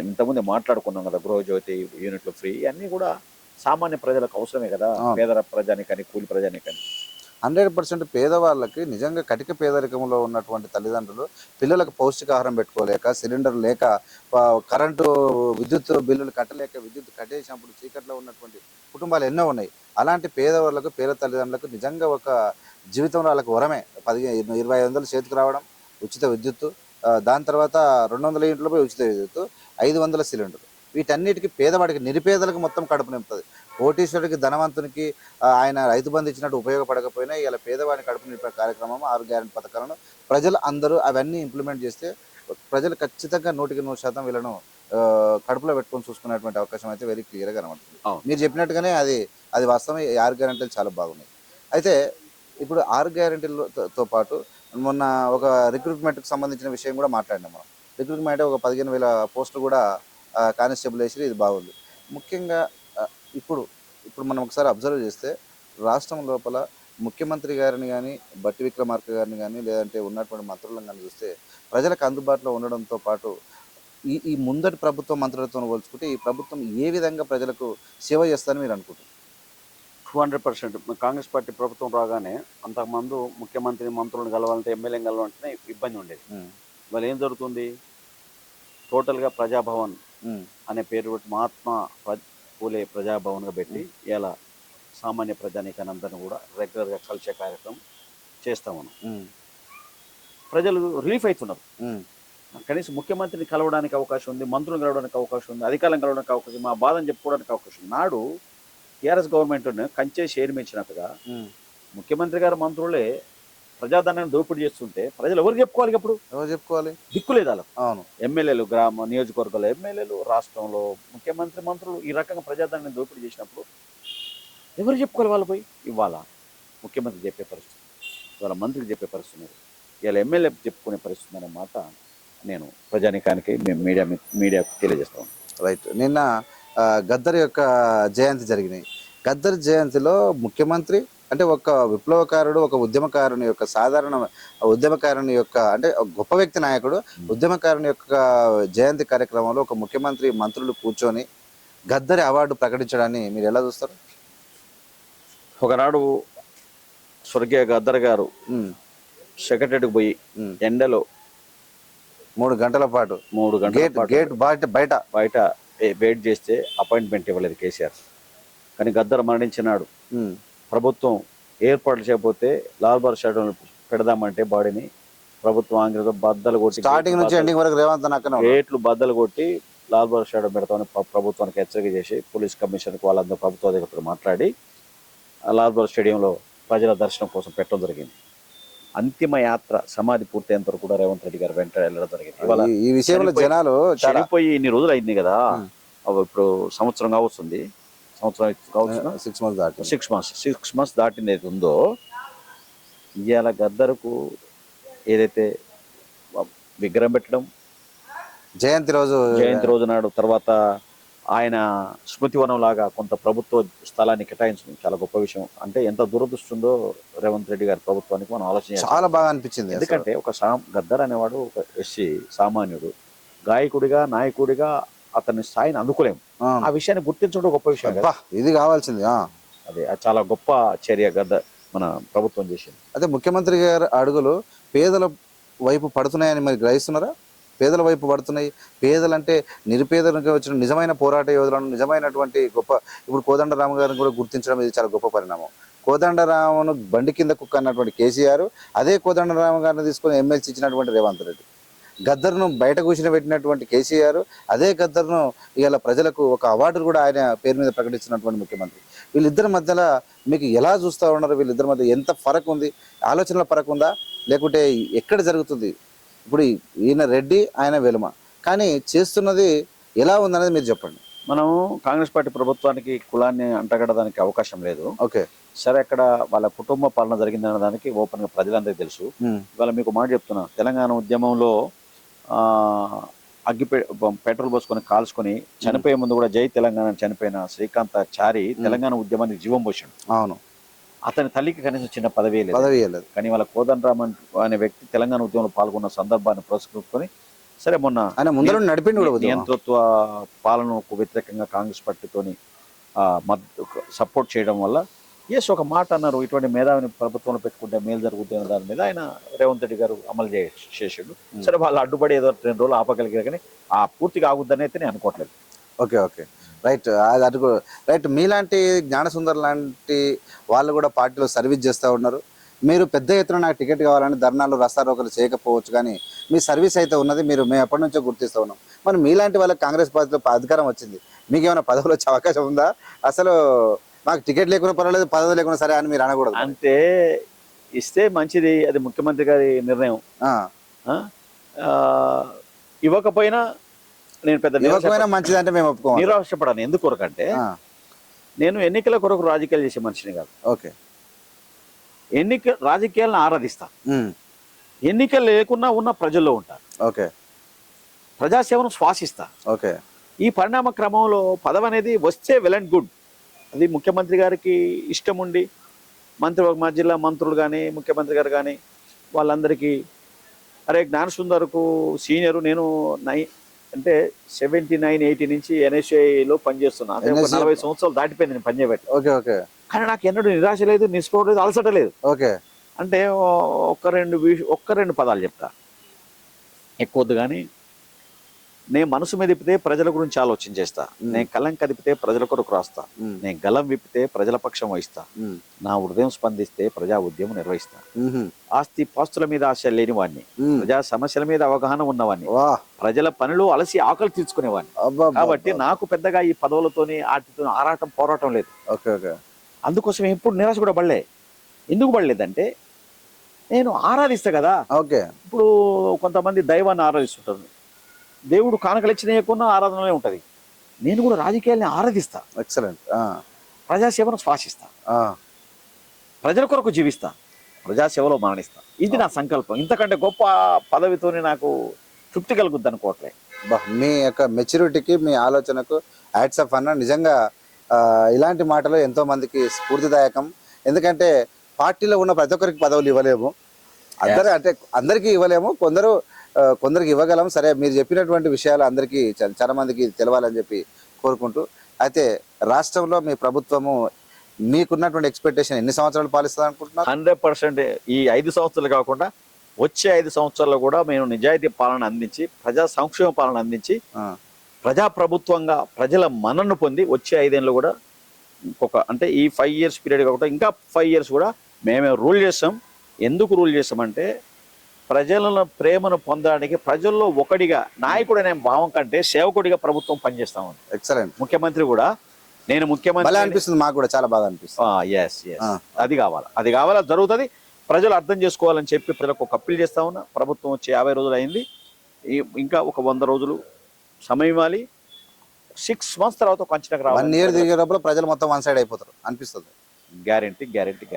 ఇంతకుముందే మాట్లాడుకున్నాం కదా, గృహజ్యోతి యూనిట్లు ఫ్రీ, అన్నీ కూడా సామాన్య ప్రజలకు అవసరమే కదా, పేద ప్రజానికని కూలి ప్రజానికని. 100% పేదవాళ్ళకి నిజంగా కటిక పేదరికంలో ఉన్నటువంటి తల్లిదండ్రులు పిల్లలకు పౌష్టికాహారం పెట్టుకోలేక, సిలిండర్ లేక, కరెంటు విద్యుత్ బిల్లులు కట్టలేక, విద్యుత్ కట్టేసినప్పుడు చీకట్లో ఉన్నటువంటి కుటుంబాలు ఎన్నో ఉన్నాయి. అలాంటి పేదవాళ్ళకు, పేద తల్లిదండ్రులకు నిజంగా ఒక జీవితంలో వాళ్ళకి వరమే 2500 చేతికి రావడం, ఉచిత విద్యుత్తు, దాని తర్వాత 200 యూనిట్లపై ఉచిత విద్యుత్తు, 500 సిలిండర్. వీటన్నిటికీ పేదవాడికి, నిరుపేదలకు మొత్తం కడుపు నింపుతుంది. కోటీశ్వరుడికి, ధనవంతునికి ఆయన రైతు బంధు ఇచ్చినట్టు ఉపయోగపడకపోయినా ఇలా పేదవాడిని కడుపు నింపే కార్యక్రమం 6 గ్యారెంటీ పథకాలను ప్రజలు అందరూ అవన్నీ ఇంప్లిమెంట్ చేస్తే ప్రజలు ఖచ్చితంగా 100% వీళ్ళను కడుపులో పెట్టుకొని చూసుకునేటువంటి అవకాశం అయితే వెరీ క్లియర్గా కనబడుతుంది. మీరు చెప్పినట్టుగానే అది వాస్తవం. ఈ 6 గ్యారెంటీలు చాలా బాగున్నాయి. అయితే ఇప్పుడు 6 గ్యారెంటీలతో పాటు మొన్న ఒక రిక్రూట్మెంట్కి సంబంధించిన విషయం కూడా మాట్లాడినాం మనం. రిక్రూట్మెంట్ ఒక 15,000 పోస్టులు కూడా కానిస్టేబుల్ వేసి, ఇది బాగుంది. ముఖ్యంగా ఇప్పుడు మనం ఒకసారి అబ్జర్వ్ చేస్తే రాష్ట్రం లోపల ముఖ్యమంత్రి గారిని కానీ, బట్టి విక్రమార్క గారిని కానీ, లేదంటే ఉన్నటువంటి మంత్రులను కానీ చూస్తే ప్రజలకు అందుబాటులో ఉండడంతో పాటు ఈ ముందటి ప్రభుత్వం మంత్రులతో పోల్చుకుంటే ఈ ప్రభుత్వం ఏ విధంగా ప్రజలకు సేవ చేస్తారని మీరు అనుకుంటున్నారు? 200% కాంగ్రెస్ పార్టీ ప్రభుత్వం రాగానే అంతకుముందు ముఖ్యమంత్రి మంత్రులను కలవాలంటే, ఎమ్మెల్యేని కలవాలంటే ఇబ్బంది ఉండేది. మరి ఏం జరుగుతుంది, టోటల్గా ప్రజాభవన్ అనే పేరు పెట్టి మహాత్మా పూలే ప్రజాభవన్గా పెట్టి ఇలా సామాన్య ప్రజానీకాన్ని అందరినీ కూడా రెగ్యులర్గా కలిసే కార్యక్రమం చేస్తాం మనం. ప్రజలు రిలీఫ్ అవుతున్నారు. కనీసం ముఖ్యమంత్రిని కలవడానికి అవకాశం ఉంది, మంత్రులను కలవడానికి అవకాశం ఉంది, అధికారులను కలవడానికి అవకాశం ఉంది, మా బాధను చెప్పుకోవడానికి అవకాశం ఉంది. నాడు టీఆర్ఎస్ గవర్నమెంట్ను కంచే షేర్ మించినట్టుగా ముఖ్యమంత్రి గారు మంత్రులే ప్రజాధనాన్ని దోపిడీ చేస్తుంటే ప్రజలు ఎవరు చెప్పుకోవాలి? ఇప్పుడు ఎవరు చెప్పుకోవాలి? దిక్కులేదు వాళ్ళకు. అవును, ఎమ్మెల్యేలు, నియోజకవర్గాల ఎమ్మెల్యేలు, రాష్ట్రంలో ముఖ్యమంత్రి, మంత్రులు ఈ రకంగా ప్రజాధనాన్ని దోపిడీ చేసినప్పుడు ఎవరు చెప్పుకోవాలి? వాళ్ళు పోయి ఇవాళ ముఖ్యమంత్రి చెప్పే పరిస్థితి, ఇవాళ మంత్రికి చెప్పే పరిస్థితి, ఇవాళ ఎమ్మెల్యే చెప్పుకునే పరిస్థితి అనే మాట నేను ప్రజానికానికి, మేము మీడియాకు తెలియజేస్తాం. రైట్. నిన్న గద్దర్ యొక్క జయంతి జరిగినాయి. గద్దర్ జయంతిలో ముఖ్యమంత్రి అంటే ఒక విప్లవకారుడు, ఒక ఉద్యమకారుని యొక్క సాధారణ ఉద్యమకారుని యొక్క అంటే గొప్ప వ్యక్తి, నాయకుడు, ఉద్యమకారుని యొక్క జయంతి కార్యక్రమంలో ఒక ముఖ్యమంత్రి, మంత్రులు కూర్చొని గద్దర్ అవార్డు ప్రకటించడాన్ని మీరు ఎలా చూస్తారు? ఒకనాడు స్వర్గీయ గద్దర్ గారు సెక్రటరీకి పోయి ఎండలో 3 గంటల పాటు గేట్ బయట వెయిట్ చేస్తే అపాయింట్మెంట్ ఇవ్వలేదు కేసీఆర్. కానీ గద్దర్ మరణించినాడు. ప్రభుత్వం ఏర్పాట్లు చేయకపోతే లాల్ బార్ షాడోలు పెడదామంటే బాడీని ప్రభుత్వం ఆంగ్లంతో బద్దలు కొట్టి స్టార్టింగ్ నుంచి ఎండింగ్ వరకు రేవంత్ అన్న అక్కనే ఉన్నాడు. గేట్లు బద్దలు కొట్టి లాల్ బార్ స్టేడియం పెడతామని ప్రభుత్వానికి హెచ్చరిక చేసి పోలీస్ కమిషనర్కి వాళ్ళందరూ ప్రభుత్వ అధికారులతో మాట్లాడి లాల్ బార్ స్టేడియంలో ప్రజల దర్శనం కోసం పెట్టడం జరిగింది. అంతిమ యాత్ర సమాధి పూర్తయ్యేంత వరకు కూడా రేవంత్ రెడ్డి గారు వెంట వెళ్ళడం జరిగింది. ఇవాళ ఈ విషయంలో జనాలు చాలా చనిపోయి ఇన్ని రోజులు అయింది కదా, ఇప్పుడు సంవత్సరం కావస్తుంది, సంవత్సరం కావచ్చు, 6 months దాటి 6 months దాటింది ఏది ఉందో, ఇవాళ గద్దరుకు ఏదైతే విగ్రహం పెట్టడం జయంతి రోజు నాడు, తర్వాత ఆయన స్మృతివనం లాగా కొంత ప్రభుత్వ స్థలాన్ని కేటాయించడం చాలా గొప్ప విషయం. అంటే ఎంత దురదృష్టి ఉందో రేవంత్ రెడ్డి గారి ప్రభుత్వానికి మనం ఆలోచన చాలా బాగా అనిపించింది. ఎందుకంటే ఒక గద్దర్ అనేవాడు ఒక ఎస్సీ సామాన్యుడు, గాయకుడిగా నాయకుడిగా అతని స్థాయిని అందుకోలేము. ఆ విషయాన్ని గుర్తించడం గొప్ప విషయం కదా, ఇది కావాల్సింది. అదే చాలా గొప్ప చర్య గద్దర్ మన ప్రభుత్వం చేసింది. అదే ముఖ్యమంత్రి గారి అడుగులు పేదల వైపు పడుతున్నాయని మరి గ్రహిస్తున్నారా? పేదల వైపు పడుతున్నాయి. పేదలంటే నిరుపేదలకు వచ్చిన నిజమైన పోరాట యోధులను, నిజమైనటువంటి గొప్ప, ఇప్పుడు కోదండరామ గారిని కూడా గుర్తించడం ఇది చాలా గొప్ప పరిణామం. కోదండరామను బండి కింద కుక్క అన్నటువంటి కేసీఆర్, అదే కోదండరామ గారిని తీసుకొని ఎమ్మెల్సీ ఇచ్చినటువంటి రేవంత్ రెడ్డి, గద్దర్ను బయట కూర్చుని పెట్టినటువంటి కేసీఆర్, అదే గద్దర్ను ఇవాళ ప్రజలకు ఒక అవార్డు కూడా ఆయన పేరు మీద ప్రకటించినటువంటి ముఖ్యమంత్రి. వీళ్ళిద్దరి మధ్యలో మీకు ఎలా చూస్తూ ఉన్నారు? వీళ్ళిద్దరి మధ్య ఎంత ఫరక్ ఉంది? ఆలోచనల ఫరక్ ఉందా, లేకుంటే ఎక్కడ జరుగుతుంది? ఇప్పుడు ఈయన రెడ్డి, ఆయన వెలుమ, కానీ చేస్తున్నది ఎలా ఉందనేది మీరు చెప్పండి. మనం కాంగ్రెస్ పార్టీ ప్రభుత్వానికి కులాన్ని అంటగడడానికి అవకాశం లేదు. ఓకే, సరే, అక్కడ వాళ్ళ కుటుంబ పాలన జరిగిందన్న దానికి ఓపెన్ గా ప్రజలందరికీ తెలుసు. ఇవాళ మీకు మాట చెప్తున్నా, తెలంగాణ ఉద్యమంలో పెట్రోల్ పోసుకొని కాల్చుకొని చనిపోయే ముందు కూడా జై తెలంగాణ చనిపోయిన శ్రీకాంతాచారి తెలంగాణ ఉద్యమానికి జీవం పోసాడు. అవును, అతని తల్లికి కనీసం చిన్న పదవి లేదు. కానీ వాళ్ళ కోదండరామన్ అనే వ్యక్తి తెలంగాణ ఉద్యమంలో పాల్గొన్న సందర్భాన్ని పురస్కరించుకొని సరే మొన్న నియంతృత్వ పాలనకు వ్యతిరేకంగా కాంగ్రెస్ పార్టీతోని సపోర్ట్ చేయడం వల్ల ఒక మాట అన్నారు, ఇటువంటి మేధావిని ప్రభుత్వంలో పెట్టుకుంటే మేలు జరుగుతుంది దాని మీద ఆయన రేవంత్ రెడ్డి గారు అమలు చేసాడు. సరే, వాళ్ళు అడ్డుపడి ఏదో 2 రోజులు ఆపగలిగారు, కానీ పూర్తిగా ఆగుద్దని అయితే నేను అనుకోవట్లేదు. Okay, right. అది అటు రైట్. మీలాంటి జ్ఞానసుందర్ లాంటి వాళ్ళు కూడా పార్టీలో సర్వీస్ చేస్తూ ఉన్నారు. మీరు పెద్ద ఎత్తున నాకు టికెట్ కావాలని ధర్నాలు రాస్తారోకలు చేయకపోవచ్చు, కానీ మీ సర్వీస్ అయితే ఉన్నది. మేము ఎప్పటి నుంచో గుర్తిస్తూ ఉన్నాం. మరి మీలాంటి వాళ్ళకి కాంగ్రెస్ పార్టీలో అధికారం వచ్చింది, మీకు ఏమైనా పదవులు వచ్చే అవకాశం ఉందా? అసలు మాకు టికెట్ లేకుండా పర్వాలేదు, పదవి లేకుండా సరే అని మీరు అనకూడదు. అంటే ఇస్తే మంచిది, అది ముఖ్యమంత్రి గారి నిర్ణయం. ఇవ్వకపోయినా నేను పెద్ద మంచిది అంటే మేము ఒప్పుకోవాలి. నిరాశపడాను. ఎందుకు కొరకంటే నేను ఎన్నికల కొరకు రాజకీయాలు చేసే మనిషిని కాదు. ఓకే, రాజకీయాలను ఆరాధిస్తా. ఎన్నికలు లేకున్నా ఉన్న ప్రజల్లో ఉంటారు. ఓకే, ప్రజాసేవను శ్వాసిస్తా. ఓకే, ఈ పరిణామ క్రమంలో పదవి అనేది వస్తే వెల్ అండ్ గుడ్. అది ముఖ్యమంత్రి గారికి ఇష్టం ఉండి మా జిల్లా మంత్రులు కానీ ముఖ్యమంత్రి గారు కానీ వాళ్ళందరికీ అరే జ్ఞానసుందర్కు సీనియరు, నేను అంటే 79, 80 నుంచి NSAలో పనిచేస్తున్నా. అంటే 40 సంవత్సరాలు దాటిపోయింది నేను పనిచేయబట్టి. ఓకే, ఓకే, కానీ నాకు ఎన్నడూ నిరాశ లేదు, నిస్పృహ లేదు, అలసట లేదు. ఓకే, అంటే ఒక్క రెండు పదాలు చెప్తా, ఎక్కువద్దు. కానీ నేను మనసు మీద తిప్పితే ప్రజల గురించి ఆలోచన చేస్తా, నేను కలం కదిపితే ప్రజల కొరకు రాస్తా, నేను గలం విప్పితే ప్రజల పక్షం వహిస్తా, నా హృదయం స్పందిస్తే ప్రజా ఉద్యమం నిర్వహిస్తా, ఆస్తి పాస్తుల మీద ఆశ లేని వాడిని, ప్రజా సమస్యల మీద అవగాహన ఉన్నవాడిని, ప్రజల పనులు అలసి ఆకలి తీర్చుకునేవాడిని. కాబట్టి నాకు పెద్దగా ఈ పదవులతోని వాటితో ఆరాటం పోరాటం లేదు. అందుకోసం ఎప్పుడు నిరాశ కూడా పడలే. ఎందుకు పడలేదంటే నేను ఆరాధిస్తా కదా. ఇప్పుడు కొంతమంది దైవాన్ని ఆరాధిస్తుంటారు, దేవుడు కానుకలు ఇచ్చినయకున్న ఆరాధనలే ఉంటది. నేను కూడా రాజకీయాల్ని ఆరాధిస్తా. ఎక్సలెంట్. ప్రజాసేవను శ్వాసిస్తా, ప్రజల కొరకు జీవిస్తా, ప్రజాసేవలో మరణిస్తా. ఇది నా సంకల్పం. ఇంతకంటే గొప్ప పదవితోనే నాకు తృప్తి కలుగుద్ది అనుకోవట్లే. మీ యొక్క మెచ్యూరిటీకి, మీ ఆలోచనకు హ్యాట్స్ ఆఫ్ అన్న. నిజంగా ఇలాంటి మాటలు ఎంతో మందికి స్ఫూర్తిదాయకం. ఎందుకంటే పార్టీలో ఉన్న ప్రతి ఒక్కరికి పదవులు ఇవ్వలేము, అందరికీ ఇవ్వలేము, కొందరికి ఇవ్వగలం. సరే, మీరు చెప్పినటువంటి విషయాలు అందరికీ చాలా మందికి తెలవాలని చెప్పి కోరుకుంటూ, అయితే రాష్ట్రంలో మీ ప్రభుత్వము మీకున్నటువంటి ఎక్స్పెక్టేషన్ ఎన్ని సంవత్సరాలు పాలిస్తుంది అనుకుంటున్నారు? 100%. ఈ 5 సంవత్సరాలు కాకుండా వచ్చే 5 సంవత్సరాల్లో కూడా మేము నిజాయితీ పాలన అందించి, ప్రజా సంక్షేమ పాలన అందించి, ప్రజా ప్రభుత్వంగా ప్రజల మన్నను పొంది వచ్చే 5 ఏళ్ళు కూడా అంటే ఈ 5 years పీరియడ్ కాకుండా ఇంకా 5 years కూడా మేమే రూల్ చేస్తాం. ఎందుకు రూల్ చేస్తామంటే ప్రజల ప్రేమను పొందడానికి ప్రజల్లో ఒకడిగా నాయకుడు అనే భావం కంటే సేవకుడిగా ప్రభుత్వం పనిచేస్తా ఉంది. ఎక్సలెంట్. ముఖ్యమంత్రి కూడా నేను భలే ముఖ్యమంత్రి అనిపిస్తుంది, మాకు కూడా చాలా బాగా అనిపిస్తుంది. ఎస్ ఎస్ అది కావాలి, అది కావాలా, జరుగుతుంది. ప్రజలు అర్థం చేసుకోవాలని చెప్పి ప్రజలకు ఒక అప్పీల్ చేస్తా ఉన్నా. ప్రభుత్వం వచ్చి 50 రోజులు అయింది, ఇంకా ఒక 100 రోజులు సమయం ఇవ్వాలి. 6 months తర్వాత ఒక అంచనాకు 1 రావాలి. year తిరిగేటప్పుడు ప్రజలు మొత్తం వన్ సైడ్ అయిపోతారు అనిపిస్తుంది. Guarantee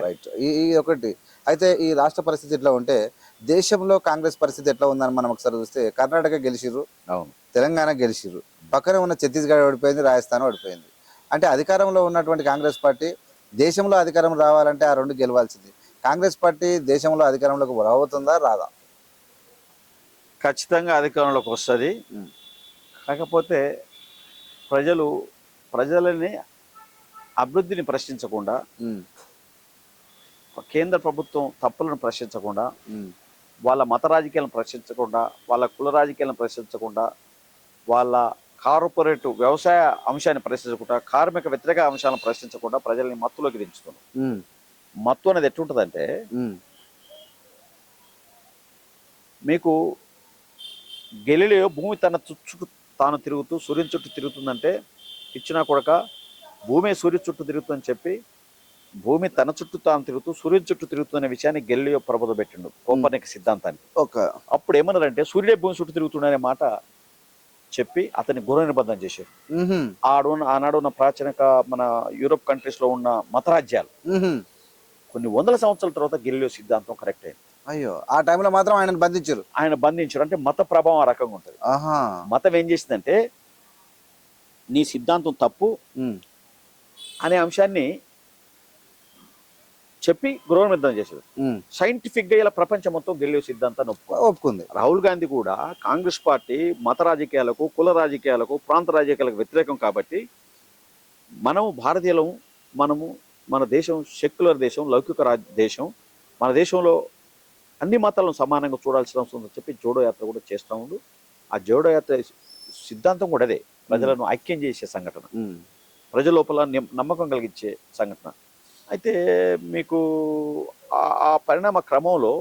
right. ఈ ఒకటి అయితే ఈ రాష్ట్ర పరిస్థితి ఎట్లా ఉంటే దేశంలో కాంగ్రెస్ పరిస్థితి ఎట్లా ఉందని మనం ఒకసారి చూస్తే కర్ణాటక గెలిచిర్రు, అవును, తెలంగాణ గెలిచిర్రు, పక్కనే ఉన్న ఛత్తీస్గఢ్ ఓడిపోయింది, రాజస్థాన్ ఓడిపోయింది. అంటే అధికారంలో ఉన్నటువంటి కాంగ్రెస్ పార్టీ దేశంలో అధికారం రావాలంటే ఆ రెండు గెలవాల్సింది. కాంగ్రెస్ పార్టీ దేశంలో అధికారంలోకి రాబోతుందా రాదా? ఖచ్చితంగా అధికారంలోకి వస్తుంది. కాకపోతే ప్రజలని అభివృద్ధిని ప్రశ్నించకుండా, కేంద్ర ప్రభుత్వం తప్పులను ప్రశ్నించకుండా, వాళ్ళ మత రాజకీయాలను ప్రశ్నించకుండా, వాళ్ళ కుల రాజకీయాలను ప్రశ్నించకుండా, వాళ్ళ కార్పొరేట్ వ్యవసాయ అంశాన్ని ప్రశ్నించకుండా, కార్మిక వ్యతిరేక అంశాలను ప్రశ్నించకుండా ప్రజల్ని మత్తులోకి దించుతున్నారు. మత్తు అనేది ఎట్లుంటుందంటే, మీకు గెలిలియో భూమి తన చుట్టూ తాను తిరుగుతూ సూర్యుని చుట్టూ తిరుగుతుందంటే ఇచ్చినా కొడక భూమి సూర్యు చుట్టూ తిరుగుతుందని చెప్పి భూమి తన చుట్టూ తాను తిరుగుతూ సూర్యుని చుట్టూ తిరుగుతున్న విషయాన్ని గెలిలియో ప్రబోధపెట్టిండు కోపర్నికస్ సిద్ధాంతాన్ని. అప్పుడు ఏమన్నారంటే సూర్యుడే భూమి చుట్టూ తిరుగుతున్నాడనే మాట చెప్పి అతన్ని గృహ నిబంధన చేశారు. ఆనాడు ఉన్న ప్రాచీన మన యూరోప్ కంట్రీస్ లో ఉన్న మతరాజ్యాలు కొన్ని 100 సంవత్సరాల తర్వాత గెలిలియో సిద్ధాంతం కరెక్ట్ అయింది. అయ్యో, ఆ టైంలో మాత్రం ఆయన బంధించారు. అంటే మత ప్రభావం ఆ రకంగా ఉంటుంది. మతం ఏం చేసిందంటే నీ సిద్ధాంతం తప్పు అనే అంశాన్ని చెప్పి గృహ నిర్ధారణ చేశారు. సైంటిఫిక్ గా ఇలా ప్రపంచం మొత్తం గెలియో సిద్ధాంతాన్ని ఒప్పుకుంది. రాహుల్ గాంధీ కూడా కాంగ్రెస్ పార్టీ మత రాజకీయాలకు, కుల రాజకీయాలకు, ప్రాంత రాజకీయాలకు వ్యతిరేకం కాబట్టి మనము భారతీయులం, మన దేశం సెక్యులర్ దేశం, లౌకిక దేశం, మన దేశంలో అన్ని మతాలను సమానంగా చూడాల్సిన అవసరం ఉందని చెప్పి జోడో యాత్ర కూడా చేస్తూ ఉండు. ఆ జోడో యాత్ర సిద్ధాంతం కూడా అదే, ప్రజలను ఐక్యం చేసే సంఘటన, ప్రజల లోపల నమ్మకం కలిగించే సంఘటన. అయితే మీకు ఆ పరిణామ క్రమంలో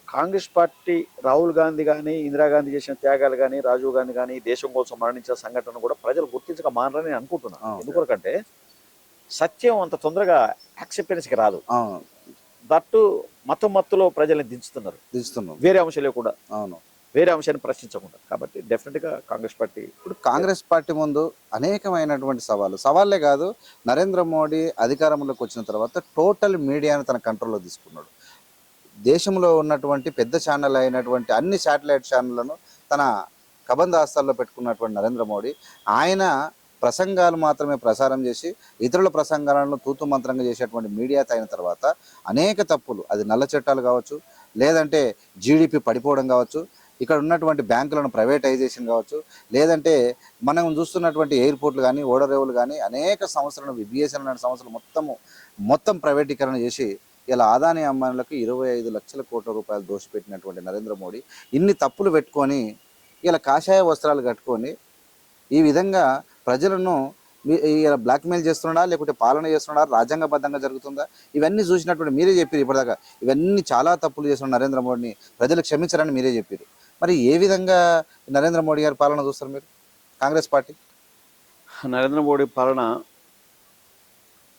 కాంగ్రెస్ పార్టీ రాహుల్ గాంధీ కానీ, ఇందిరాగాంధీ చేసిన త్యాగాలు కానీ, రాజీవ్ గాంధీ కానీ దేశం కోసం మరణించిన సంఘటన కూడా ప్రజలు గుర్తించక మానరని అనుకుంటున్నాను. ఎందుకంటే సత్యం అంత తొందరగా యాక్సెప్టెన్స్కి రాదు. దట్టు మత్తులో ప్రజల్ని దించుతున్నారు వేరే అంశాలే కూడా, వేరే అంశాన్ని ప్రశ్నించకుండా. కాబట్టి డెఫినెట్గా కాంగ్రెస్ పార్టీ ఇప్పుడు కాంగ్రెస్ పార్టీ ముందు అనేకమైనటువంటి సవాళ్ళే కాదు, నరేంద్ర మోడీ అధికారంలోకి వచ్చిన తర్వాత టోటల్ మీడియాను తన కంట్రోల్లో తీసుకున్నాడు. దేశంలో ఉన్నటువంటి పెద్ద ఛానల్ అయినటువంటి అన్ని శాటిలైట్ ఛానళ్లను తన కబంధాస్తాల్లో పెట్టుకున్నటువంటి నరేంద్ర మోడీ ఆయన ప్రసంగాలు మాత్రమే ప్రసారం చేసి ఇతరుల ప్రసంగాలను తూతు మంత్రంగా చేసేటువంటి మీడియా అయిన తర్వాత అనేక తప్పులు, అది నల్ల చట్టాలు కావచ్చు, లేదంటే జీడిపి పడిపోవడం కావచ్చు, ఇక్కడ ఉన్నటువంటి బ్యాంకులను ప్రైవేటైజేషన్ కావచ్చు, లేదంటే మనం చూస్తున్నటువంటి ఎయిర్పోర్ట్లు కానీ, ఓడరేవులు కానీ అనేక సంవత్సరాలు బిఎస్ఎన్ఎల్ లాంటి సంవత్సరాలు మొత్తం ప్రైవేటీకరణ చేసి ఇలా ఆదాని అంబానీలకు 25 లక్షల కోట్ల రూపాయలు దోషిపెట్టినటువంటి నరేంద్ర మోడీ ఇన్ని తప్పులు పెట్టుకొని ఇలా కాషాయ వస్త్రాలు కట్టుకొని ఈ విధంగా ప్రజలను ఇలా బ్లాక్మెయిల్ చేస్తున్నాడా, లేకుంటే పాలన చేస్తున్నాడా, రాజ్యాంగబద్ధంగా జరుగుతుందా? ఇవన్నీ చూసినటువంటి మీరే చెప్పారు ఇప్పటిదాకా, ఇవన్నీ చాలా తప్పులు చేస్తున్న నరేంద్ర మోడీని ప్రజలు క్షమించారని మీరే చెప్పారు. మరి ఏ విధంగా నరేంద్ర మోడీ గారి పాలన చూస్తారు మీరు, కాంగ్రెస్ పార్టీ? నరేంద్ర మోడీ పాలన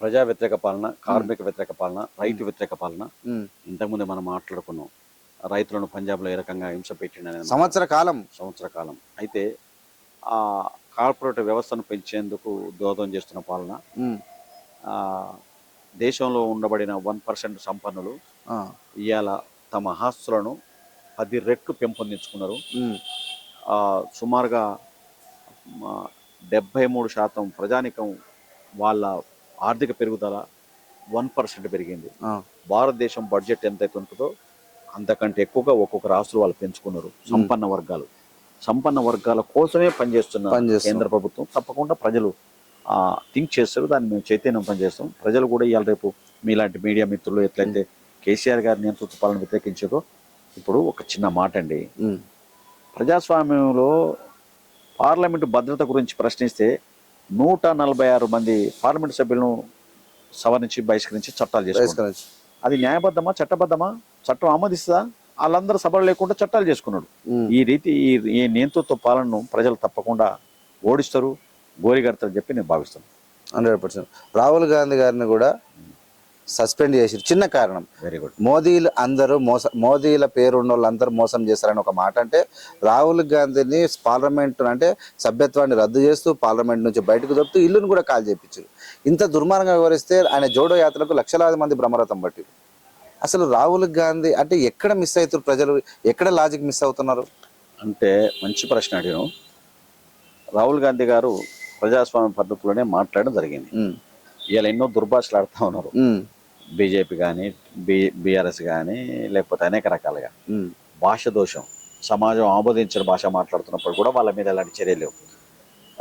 ప్రజా వ్యతిరేక పాలన, కార్మిక వ్యతిరేక పాలన, రైతు వ్యతిరేక పాలన. ఇంతకుముందే మనం మాట్లాడుకున్నాం, రైతులను పంజాబ్లో ఏ రకంగా హింస పెట్టిన సంవత్సర కాలం. అయితే ఆ కార్పొరేట్ వ్యవస్థను పెంచేందుకు దోహదం చేస్తున్న పాలన, దేశంలో ఉండబడిన 1% సంపన్నులు ఇవాళ తమ ఆస్తులను 10 రెట్లు పెంపొందించుకున్నారు. సుమారుగా 73% ప్రజానికం వాళ్ళ ఆర్థిక పెరుగుదల 1% పెరిగింది. భారతదేశం బడ్జెట్ ఎంతైతే ఉంటుందో అంతకంటే ఎక్కువగా ఒక్కొక్క రాష్ట్రాలు వాళ్ళు పెంచుకున్నారు. సంపన్న వర్గాల కోసమే పనిచేస్తున్న కేంద్ర ప్రభుత్వం తప్పకుండా ప్రజలు థింక్ చేస్తారు. దాన్ని మేము చైతన్యం పనిచేస్తాం. ప్రజలు కూడా ఇవాళ రేపు మీలాంటి మీడియా మిత్రులు ఎట్లయితే కేసీఆర్ గారి నియంతృత్వ పాలన వ్యతిరేకించారో, ఇప్పుడు ఒక చిన్న మాట అండి, ప్రజాస్వామ్యంలో పార్లమెంటు భద్రత గురించి ప్రశ్నిస్తే 146 మంది పార్లమెంటు సభ్యులను సవరించి బహిష్కరించి చట్టాలు చేసుకున్నారు. అది న్యాయబద్ధమా, చట్టబద్ధమా? చట్టం ఆమోదిస్తుందా? వాళ్ళందరూ సభలు లేకుండా చట్టాలు చేసుకున్నాడు. ఈ రీతి ఈ నియంతృత్వ పాలనను ప్రజలు తప్పకుండా ఓడిస్తారు, గోరిగడతారని చెప్పి నేను భావిస్తాను. 100%. రాహుల్ గాంధీ గారిని కూడా సస్పెండ్ చేసి చిన్న కారణం, వెరీ గుడ్. మోదీలు అందరూ మోదీల పేరు ఉన్న వాళ్ళందరూ మోసం చేశారని ఒక మాట అంటే, రాహుల్ గాంధీని పార్లమెంట్ అంటే సభ్యత్వాన్ని రద్దు చేస్తూ పార్లమెంట్ నుంచి బయటకు దొరుకుతూ ఇల్లును కూడా కాల్ చేయించారు. ఇంత దుర్మార్గంగా వివరిస్తే ఆయన జోడో యాత్రకు లక్షలాది మంది బ్రహ్మరథం పట్టి. అసలు రాహుల్ గాంధీ అంటే ఎక్కడ మిస్ అవుతారు ప్రజలు, ఎక్కడ లాజిక్ మిస్ అవుతున్నారు అంటే మంచి ప్రశ్న అడిగాను. రాహుల్ గాంధీ గారు ప్రజాస్వామ్య పద్ధతిలోనే మాట్లాడడం జరిగింది. ఇలా ఎన్నో దుర్భాషలు ఆడుతూ ఉన్నారు, బీజేపీ కానీ బీఆర్ఎస్ కానీ, లేకపోతే అనేక రకాలుగా భాష దోషం, సమాజం ఆమోదించిన భాష మాట్లాడుతున్నప్పుడు కూడా వాళ్ళ మీద ఎలాంటి చర్యలు లేవు.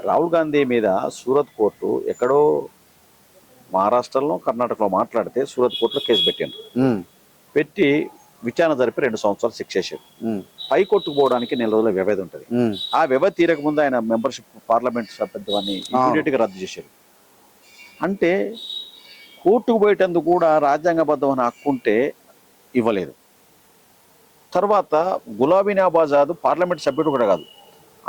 రాహుల్ గాంధీ మీద సూరత్ కోర్టు ఎక్కడో మహారాష్ట్రలో కర్ణాటకలో మాట్లాడితే సూరత్ కోర్టులో కేసు పెట్టిండ్రు. పెట్టి విచారణ జరిపి 2 సంవత్సరాలు శిక్ష చేశారు. పైకోర్టుకు పోవడానికి 4 రోజుల వ్యవధి ఉంటుంది. ఆ వ్యవధి తీరక ముందు ఆయన మెంబర్షిప్ పార్లమెంట్ సభ్యత్వాన్ని ఇమీడియట్గా రద్దు చేశారు. అంటే కోర్టుకు పోయేటందుకు కూడా రాజ్యాంగబద్ధమైన హక్కు ఉంటే ఇవ్వలేదు. తర్వాత గులాబీ నవాబ్ ఆజాద్ పార్లమెంట్ సభ్యుడు కూడా కాదు,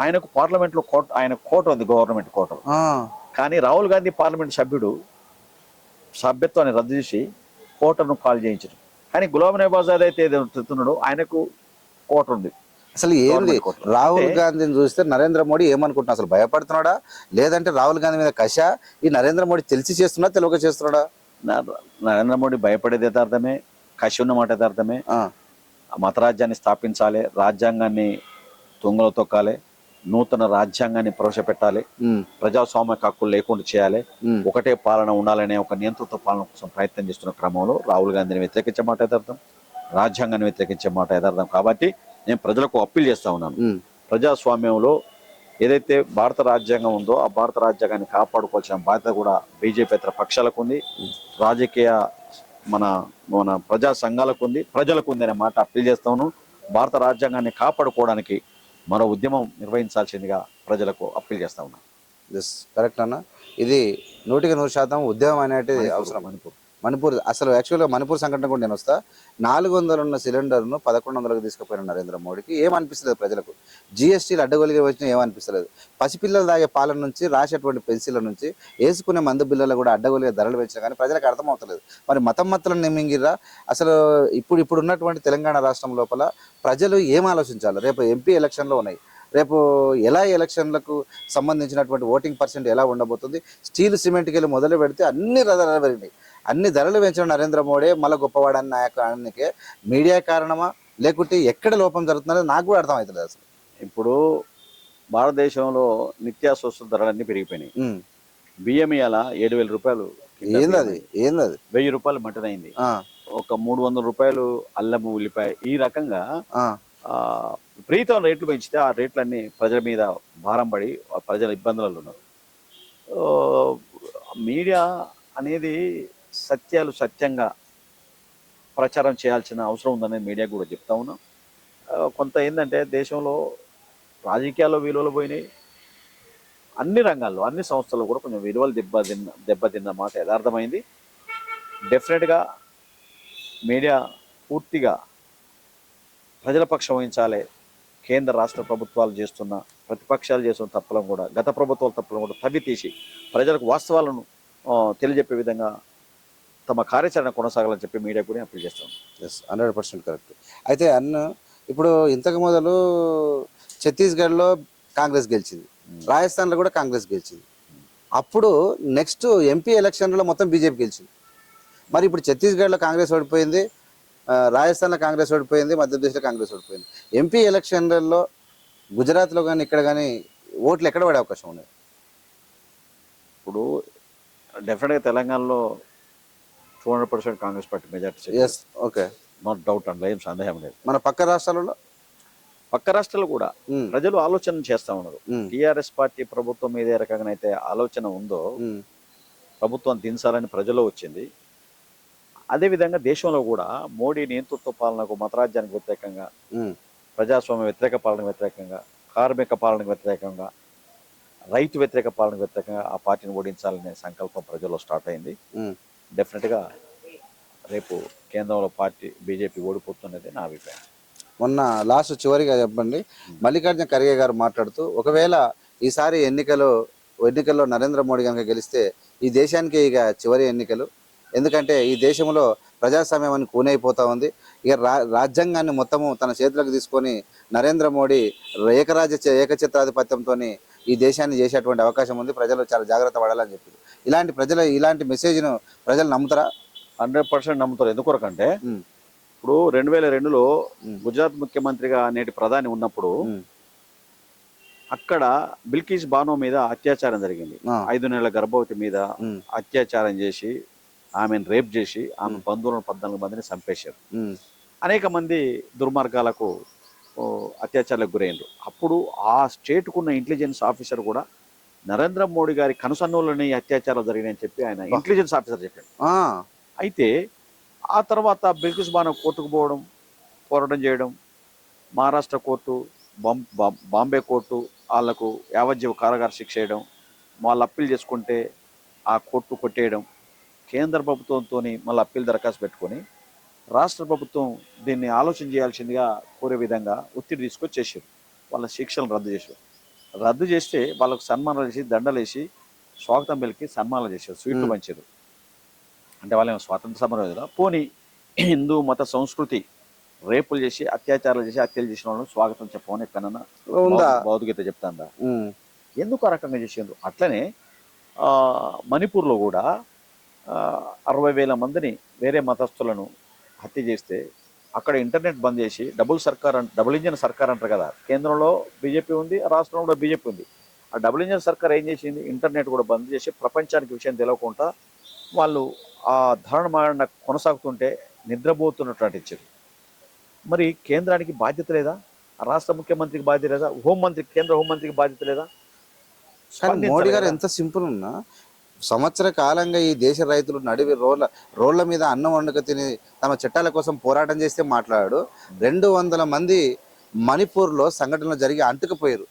ఆయనకు పార్లమెంట్లో ఆయన కోట ఉంది, గవర్నమెంట్ కోట. కానీ రాహుల్ గాంధీ పార్లమెంట్ సభ్యుడు సభ్యత్వాన్ని రద్దు చేసి కోటను కాల్ చేయించారు. కానీ గులాబీ నవాబ్ ఆజాద్ అయితే ఏదైతున్నాడో ఆయనకు కోట ఉంది. అసలు ఏంది రాహుల్ గాంధీని చూస్తే నరేంద్ర మోడీ ఏమనుకుంటున్నా, అసలు భయపడుతున్నాడా లేదంటే రాహుల్ గాంధీ మీద కష ఈ నరేంద్ర మోడీ తెలిసి చేస్తున్నా తెలియక చేస్తున్నాడా? నరేంద్ర మోడీ భయపడేది యథార్థమే, కషి ఉన్న మాట యథార్థమే. మతరాజ్యాన్ని స్థాపించాలి, రాజ్యాంగాన్ని తుంగలో తొక్కాలి, నూతన రాజ్యాంగాన్ని ప్రవేశపెట్టాలి, ప్రజాస్వామ్య హక్కులు లేకుండా చేయాలి, ఒకటే పాలన ఉండాలనే ఒక నియంతృత్వ పాలన కోసం ప్రయత్నం చేస్తున్న క్రమంలో రాహుల్ గాంధీని వ్యతిరేకించే మాట యథార్థం, రాజ్యాంగాన్ని వ్యతిరేకించే మాట యథార్థం. కాబట్టి నేను ప్రజలకు అప్పీల్ చేస్తా ఉన్నాను, ప్రజాస్వామ్యంలో ఏదైతే భారత రాజ్యాంగం ఉందో ఆ భారత రాజ్యాంగాన్ని కాపాడుకోవాల్సిన బాధ్యత కూడా బీజేపీతర పక్షాలకు ఉంది, రాజకీయ మన మన ప్రజా సంఘాలకు ఉంది, ప్రజలకు ఉంది అనే మాట అప్పీల్ చేస్తాను. భారత రాజ్యాంగాన్ని కాపాడుకోవడానికి మరో ఉద్యమం నిర్వహించాల్సిందిగా ప్రజలకు అప్పీల్ చేస్తా ఉన్నాను. కరెక్ట్ అన్న, ఇది 100% ఉద్యమం అనేది అవసరం. మణిపూర్ అసలు యాక్చువల్గా మణిపూర్ సంఘటన కూడా నేను వస్తా. 400 ఉన్న సిలిండర్ను 1100కు తీసుకుపోయిన నరేంద్ర మోడీకి ఏమనిపిస్తలేదు ప్రజలకు, జిఎస్టీలు అడ్డగోలుగా వచ్చినా ఏమనిపిస్తలేదు. పసిపిల్లలు తాగే పాలన నుంచి రాసేటువంటి పెన్సిళ్ళ నుంచి వేసుకునే మందు బిల్లలు కూడా అడ్డగోలుగా ధరలు పెంచినా కానీ ప్రజలకు అర్థమవుతలేదు. మరి మతలను నిమ్మింగిర్రా? అసలు ఇప్పుడు ఉన్నటువంటి తెలంగాణ రాష్ట్రం లోపల ప్రజలు ఏం ఆలోచించాలి? రేపు ఎంపీ ఎలక్షన్లో ఉన్నాయి, రేపు ఎలా ఎలక్షన్లకు సంబంధించినటువంటి ఓటింగ్ పర్సెంట్ ఎలా ఉండబోతుంది? స్టీల్ సిమెంట్కి వెళ్ళి మొదలు పెడితే అన్ని ధరలు పెరిగినాయి. అన్ని ధరలు పెంచిన నరేంద్ర మోడీ మళ్ళీ గొప్పవాడని నాయకానికే మీడియా కారణమా లేకుంటే ఎక్కడ లోపం జరుగుతుందో నాకు కూడా అర్థమవుతుంది. అసలు ఇప్పుడు భారతదేశంలో నిత్యావసర ధరలన్నీ పెరిగిపోయినాయి. బియ్యం ఇవాళ 7,000 రూపాయలు, ఏందది 1,000 రూపాయలు మటన్ అయింది, ఒక 300 రూపాయలు అల్లం ఉల్లిపాయ. ఈ రకంగా విపరీతం రేట్లు పెంచితే ఆ రేట్లన్నీ ప్రజల మీద భారం పడి ప్రజల ఇబ్బందులలో ఉన్నారు. మీడియా అనేది సత్యాలు సత్యంగా ప్రచారం చేయాల్సిన అవసరం ఉందనేది మీడియా కూడా చెప్తా ఉన్నాం. కొంత ఏంటంటే దేశంలో రాజకీయాల్లో విలువలు పోయినాయి, అన్ని రంగాల్లో అన్ని సంస్థల్లో కూడా కొంచెం విలువలు దెబ్బతిన్న మాట యథార్థమైంది. డెఫినెట్గా మీడియా పూర్తిగా ప్రజల పక్షం వహించాలి. కేంద్ర రాష్ట్ర ప్రభుత్వాలు చేస్తున్న, ప్రతిపక్షాలు చేస్తున్న తప్పులను కూడా, గత ప్రభుత్వాల తప్పులను కూడా తవ్వి తీసి ప్రజలకు వాస్తవాలను తెలియజెప్పే విధంగా తమ కార్యాచరణ కొనసాగాలని చెప్పి మీడియా కూడా అప్పీల్ చేస్తాం. 100% కరెక్ట్. అయితే అన్న ఇప్పుడు ఇంతకు మొదలు ఛత్తీస్గఢ్లో కాంగ్రెస్ గెలిచింది, రాజస్థాన్లో కూడా కాంగ్రెస్ గెలిచింది. అప్పుడు నెక్స్ట్ ఎంపీ ఎలక్షన్లో మొత్తం బీజేపీ గెలిచింది. మరి ఇప్పుడు ఛత్తీస్గఢ్లో కాంగ్రెస్ ఓడిపోయింది, రాజస్థాన్లో కాంగ్రెస్ ఓడిపోయింది, మధ్యప్రదేశ్లో కాంగ్రెస్ ఓడిపోయింది. ఎంపీ ఎలక్షన్లలో గుజరాత్లో కానీ ఇక్కడ కానీ ఓట్లు ఎక్కడ పడే అవకాశం ఉన్నాయి? ఇప్పుడు డెఫినెట్గా తెలంగాణలో 200% Congress party majority. Yes, okay, not doubt, అందులో ఏం సందేహం లేదు. మన పక్క రాష్ట్రాలలో కూడా ప్రజలు ఆలోచన చేస్తా ఉన్నారు. టీఆర్ఎస్ పార్టీ ప్రభుత్వం మీద ఏ రకంగా అయితే ఆలోచన ఉందో, ప్రభుత్వం దించాలని ప్రజల్లో వచ్చింది. అదేవిధంగా దేశంలో కూడా మోడీ నియంతృత్వ పాలనకు, మతరాజ్యానికి వ్యతిరేకంగా, ప్రజాస్వామ్య వ్యతిరేక పాలనకు వ్యతిరేకంగా, కార్మిక పాలనకు వ్యతిరేకంగా, రైతు వ్యతిరేక పాలనకు వ్యతిరేకంగా ఆ పార్టీని ఓడించాలనే సంకల్పం ప్రజల్లో స్టార్ట్ అయింది. డెఫినెట్గా రేపు కేంద్రంలో పార్టీ బీజేపీ ఓడిపోతున్నది నా అభిప్రాయం. మొన్న లాస్ట్ చివరిగా చెప్పండి, మల్లికార్జున ఖర్గే గారు మాట్లాడుతూ ఒకవేళ ఈసారి ఎన్నికల్లో నరేంద్ర మోడీ కనుక గెలిస్తే ఈ దేశానికి ఇక చివరి ఎన్నికలు, ఎందుకంటే ఈ దేశంలో ప్రజాస్వామ్యం అని కూనైపోతా ఉంది. ఇక రాజ్యాంగాన్ని మొత్తము తన చేతులకు తీసుకొని నరేంద్ర మోడీ ఏకఛత్రాధిపత్యంతో ఈ దేశాన్ని చేసేటువంటి అవకాశం ఉంది. ప్రజలు చాలా జాగ్రత్త పడాలని చెప్పి ఇలాంటి మెసేజ్ను ప్రజలు నమ్ముతారా? 100% నమ్ముతారు. ఎందుకొరకంటే ఇప్పుడు 2002లో గుజరాత్ ముఖ్యమంత్రిగా నేటి ప్రధాని ఉన్నప్పుడు అక్కడ బిల్కిస్ బానో మీద అత్యాచారం జరిగింది. 5 నెలల గర్భవతి మీద అత్యాచారం చేసి ఆమెను రేప్ చేసి ఆమె బంధువులను 14 మందిని చంపేశారు. అనేక మంది దుర్మార్గాలకు అత్యాచారాలకు గురైనరు. అప్పుడు ఆ స్టేట్కున్న ఇంటెలిజెన్స్ ఆఫీసర్ కూడా నరేంద్ర మోడీ గారి కనుసన్నులని అత్యాచారాలు జరిగినాయని చెప్పి ఆయన ఇంటెలిజెన్స్ ఆఫీసర్ చెప్పాడు. అయితే ఆ తర్వాత బిల్కిస్ బానో కోర్టుకు పోరాటం చేయడం, మహారాష్ట్ర కోర్టు, బాంబే కోర్టు వాళ్లకు యావజ్జీవ కారాగార శిక్ష చేయడం, వాళ్ళు అప్పీల్ చేసుకుంటే ఆ కోర్టు కొట్టేయడం, కేంద్ర ప్రభుత్వంతో మళ్ళీ అప్పీల్ దరఖాస్తు పెట్టుకొని రాష్ట్ర ప్రభుత్వం దీన్ని ఆలోచన చేయాల్సిందిగా కోరే విధంగా ఒత్తిడి తీసుకొచ్చేసారు. వాళ్ళ శిక్షలను రద్దు చేస్తే వాళ్ళకు సన్మానాలు చేసి దండలేసి స్వాగతం పలికి సన్మానాలు చేశారు, స్వీట్లు పంచారు. అంటే వాళ్ళేమో స్వాతంత్ర సమరయోధులా? పోనీ హిందూ మత సంస్కృతి రేపులు చేసి అత్యాచారాలు చేసి హత్యలు చేసిన వాళ్ళని స్వాగతం చెప్పమని ఎక్కడన్నా భౌతికత చెప్తాందా? ఎందుకు ఆ రకంగా చేసిండ్రు? అట్లనే మణిపూర్లో కూడా 60,000 మందిని వేరే మతస్థులను హత్య చేస్తే అక్కడ ఇంటర్నెట్ బంద్ చేసి డబుల్ ఇంజన్ సర్కార్ అంటారు కదా, కేంద్రంలో బీజేపీ ఉంది, రాష్ట్రంలో కూడా బీజేపీ ఉంది. ఆ డబుల్ ఇంజన్ సర్కార్ ఏం చేసింది? ఇంటర్నెట్ కూడా బంద్ చేసి ప్రపంచానికి విషయం తెలియకుండా వాళ్ళు ఆ ధరణ కొనసాగుతుంటే నిద్రపోతున్నట్టు నటించారు. మరి కేంద్రానికి బాధ్యత లేదా? రాష్ట్ర ముఖ్యమంత్రికి బాధ్యత లేదా? కేంద్ర హోంమంత్రికి బాధ్యత లేదా? మోడీ గారు ఎంత సింపుల్ ఉన్నా సంవత్సర కాలంగా ఈ దేశ రైతులు నడివి రోడ్ల మీద అన్నం వండుక తిని తమ చట్టాల కోసం పోరాటం చేస్తే మాట్లాడాడు. 200 మంది మణిపూర్లో సంఘటనలు జరిగి అంటుకుపోయారు.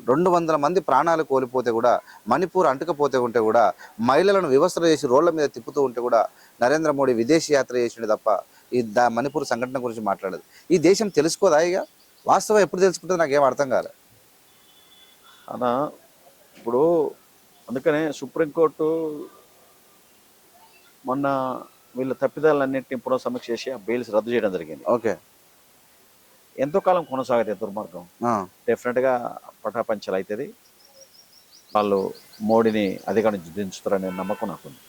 200 మంది ప్రాణాలు కోల్పోతే కూడా, మణిపూర్ అంటుకపోతే ఉంటే కూడా, మహిళలను వివస్త్ర చేసి రోడ్ల మీద తిప్పుతూ ఉంటే కూడా నరేంద్ర మోడీ విదేశీ యాత్ర చేసిండు తప్ప ఈ మణిపూర్ సంఘటన గురించి మాట్లాడదు. ఈ దేశం తెలుసుకోదా? ఇక వాస్తవం ఎప్పుడు తెలుసుకుంటే నాకేం అర్థం కాలే అన్నా. ఇప్పుడు అందుకనే సుప్రీంకోర్టు మొన్న వీళ్ళ తప్పిదాలన్నింటినీ పునఃసమీక్ష చేసి ఆ బెయిల్స్ రద్దు చేయడం జరిగింది. ఓకే, ఎంతో కాలం కొనసాగతే దుర్మార్గం డెఫినెట్గా పటాపంచలు అవుతుంది. వాళ్ళు మోడీని అధికారం దించుతారనే నమ్మకం నాకుంది.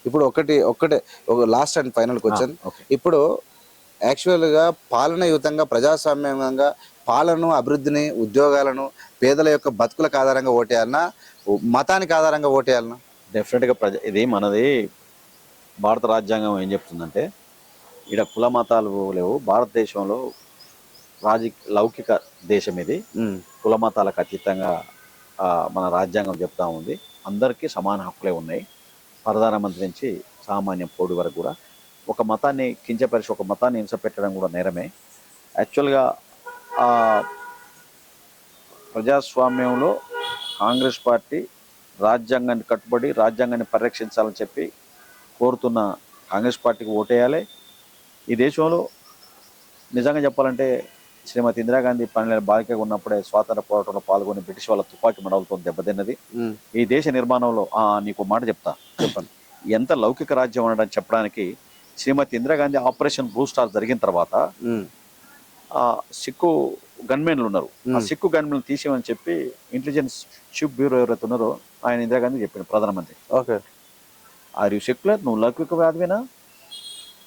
ఇప్పుడు ఒక లాస్ట్ అండ్ ఫైనల్ క్వశ్చన్. ఇప్పుడు యాక్చువల్గా పాలనయుతంగా ప్రజాస్వామ్యంగా పాలనను, అభివృద్ధిని, ఉద్యోగాలను, పేదల యొక్క బతుకులకు ఆధారంగా ఓటేయాలన్నా, మతానికి ఆధారంగా ఓటేయాలన్నా? డెఫినెట్గా ఇది మనది భారత రాజ్యాంగం ఏం చెప్తుందంటే ఇక్కడ కుల మతాలు లేవు. భారతదేశంలో లౌకిక దేశం ఇది. కుల మతాలకు అతీతంగా మన రాజ్యాంగం చెప్తా ఉంది. అందరికీ సమాన హక్కులే ఉన్నాయి. ప్రధానమంత్రి నుంచి సామాన్య పౌరుడి వరకు కూడా. ఒక మతాన్ని కించపరిచి ఒక మతాన్ని హింస పెట్టడం కూడా నేరమే. యాక్చువల్గా ప్రజాస్వామ్యంలో కాంగ్రెస్ పార్టీ రాజ్యాంగాన్ని కట్టుబడి రాజ్యాంగాన్ని పరిరక్షించాలని చెప్పి కోరుతున్న కాంగ్రెస్ పార్టీకి ఓటేయాలి. ఈ దేశంలో నిజంగా చెప్పాలంటే శ్రీమతి ఇందిరాగాంధీ 12 బాలికగా ఉన్నప్పుడే స్వాతంత్ర పోరాటంలో పాల్గొని బ్రిటిష్ వాళ్ళ తుపాకీ మడవలతో దెబ్బతిన్నది. ఈ దేశ నిర్మాణంలో నీకు మాట చెప్పాను ఎంత లౌకిక రాజ్యం అనడం చెప్పడానికి శ్రీమతి ఇందిరాగాంధీ ఆపరేషన్ బ్లూ స్టార్ జరిగిన తర్వాత సిక్కు గన్మెన్లు ఉన్నారు. ఆ సిక్కు గన్మెన్ తీసేయమని చెప్పి ఇంటెలిజెన్స్ చీఫ్ బ్యూరో ఎవరైతే ఉన్నారో ఆయన ఇందిరాగాంధీ చెప్పాడు ప్రధానమంత్రి. ఓకే, ఆర్ యు సెక్యులర్, నువ్వు లౌకిక వ్యాధివేనా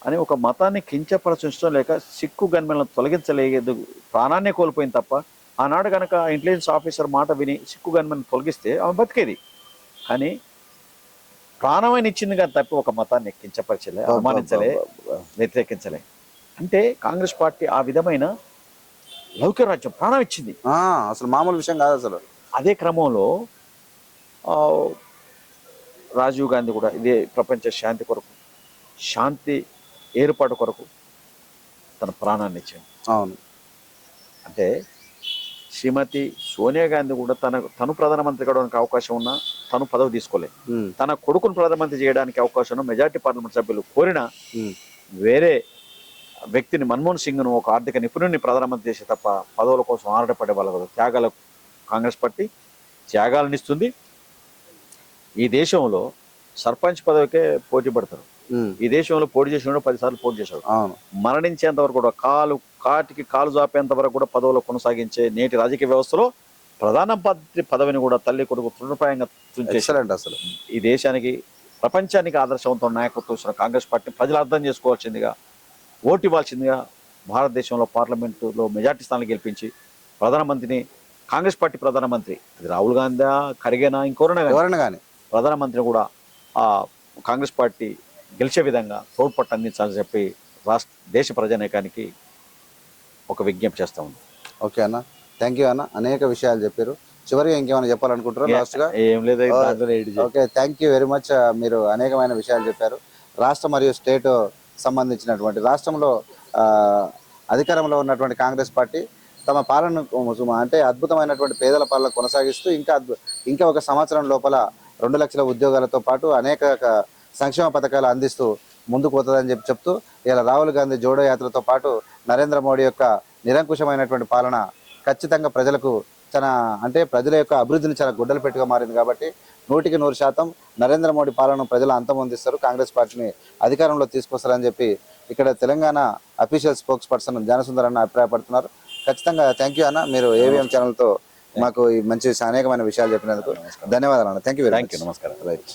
అని ఒక మతాన్ని కించపరచడం లేక సిక్కు గన్మెన్లను తొలగించలేదు, ప్రాణాన్నే కోల్పోయింది తప్ప. ఆనాడు కనుక ఇంటెలిజెన్స్ ఆఫీసర్ మాట విని సిక్కు గన్మెన్ తొలగిస్తే ఆమె బతికేది. కానీ ప్రాణమైన ఇచ్చింది కానీ తప్పి ఒక మతాన్ని కించపరచలే, అవమానించలే, వ్యతిరేకించలే. అంటే కాంగ్రెస్ పార్టీ ఆ విధమైన లౌకిక రాజ్యం ప్రాణం ఇచ్చింది. అసలు మామూలు విషయం కాదు అసలు. అదే క్రమంలో రాజీవ్ గాంధీ కూడా ఇదే ప్రపంచ శాంతి కొరకు, శాంతి ఏర్పాటు కొరకు తన ప్రాణాన్ని ఇచ్చాడు. అవును. అంటే శ్రీమతి సోనియా గాంధీ కూడా తను ప్రధానమంత్రి కావడానికి అవకాశం ఉన్నా తను పదవి తీసుకోలేదు. తన కొడుకును ప్రధానమంత్రి చేయడానికి అవకాశం ఉన్న మెజార్టీ పార్లమెంట్ సభ్యులు కోరిన వేరే వ్యక్తిని మన్మోహన్ సింగ్ను ఒక ఆర్థిక నిపుణుడిని ప్రధానమంత్రి చేసే తప్ప పదవుల కోసం ఆరాటపడే వాళ్ళ త్యాగాల కాంగ్రెస్ పార్టీ త్యాగాలనిస్తుంది. ఈ దేశంలో సర్పంచ్ పదవికే పోటీ పడతారు. ఈ దేశంలో పోటీ చేసిన 10 సార్లు పోటీ చేశాడు. అవును. మరణించేంత వరకు కూడా కాటికి కాలు జాపేంత వరకు కూడా పదవులు కొనసాగించే నేటి రాజకీయ వ్యవస్థలో ప్రధానమంత్రి పదవిని కూడా తల్లి కొడుకు తృణప్రాయంగా తుంచేశారు. ఎక్సలెంట్. అసలు ఈ దేశానికి ప్రపంచానికి ఆదర్శవంతం నాయకత్వం ఇస్తున్న కాంగ్రెస్ పార్టీ ప్రజలు అర్థం చేసుకోవాల్సిందిగా, ఓటు ఇవ్వాల్సిందిగా, భారతదేశంలో పార్లమెంటులో మెజార్టీ స్థానాలు గెలిపించి ప్రధానమంత్రిని, కాంగ్రెస్ పార్టీ ప్రధానమంత్రి, అది రాహుల్ గాంధీ, ఖర్గేనా, ఎవరైనా కానీ ప్రధానమంత్రిని కూడా ఆ కాంగ్రెస్ పార్టీ గెలిచే విధంగా తోడ్పట్టు అందించాలని చెప్పి దేశ ప్రజానీకానికి ఒక విజ్ఞప్తి చేస్తా ఉంది. ఓకే అన్న, థ్యాంక్ యూ అన్న, అనేక విషయాలు చెప్పారు. చివరిగా ఇంకేమైనా చెప్పాలనుకుంటారా లాస్ట్గా? ఏం లేదు. Okay, thank you very much. మీరు అనేకమైన విషయాలు చెప్పారు. రాష్ట్ర మరియు స్టేట్ సంబంధించినటువంటి రాష్ట్రంలో అధికారంలో ఉన్నటువంటి కాంగ్రెస్ పార్టీ తమ పాలన అంటే అద్భుతమైనటువంటి పేదల పాలన కొనసాగిస్తూ ఇంకా ఒక సంవత్సరం లోపల 2 లక్షల ఉద్యోగాలతో పాటు అనేక సంక్షేమ పథకాలు అందిస్తూ ముందుకు పోతుందని చెప్తూ ఇలా రాహుల్ గాంధీ జోడో యాత్రతో పాటు నరేంద్ర మోడీ యొక్క నిరంకుశమైనటువంటి పాలన ఖచ్చితంగా ప్రజలకు ప్రజల యొక్క అభివృద్ధిని చాలా గుడ్డలు పెట్టుగా మారింది. కాబట్టి 100% నరేంద్ర మోడీ పాలన ప్రజలు అంతమొందిస్తారు, కాంగ్రెస్ పార్టీని అధికారంలో తీసుకొస్తారని చెప్పి ఇక్కడ Telangana official spokes person Gnanasundar అన్న అభిప్రాయపడుతున్నారు. ఖచ్చితంగా థ్యాంక్ యూ అన్న, మీరు ఏవిఎం ఛానల్తో మాకు ఈ మంచి అనేకమైన విషయాలు చెప్పినందుకు ధన్యవాదాలు అన్న. Thank you very much. నమస్కారం. రైట్.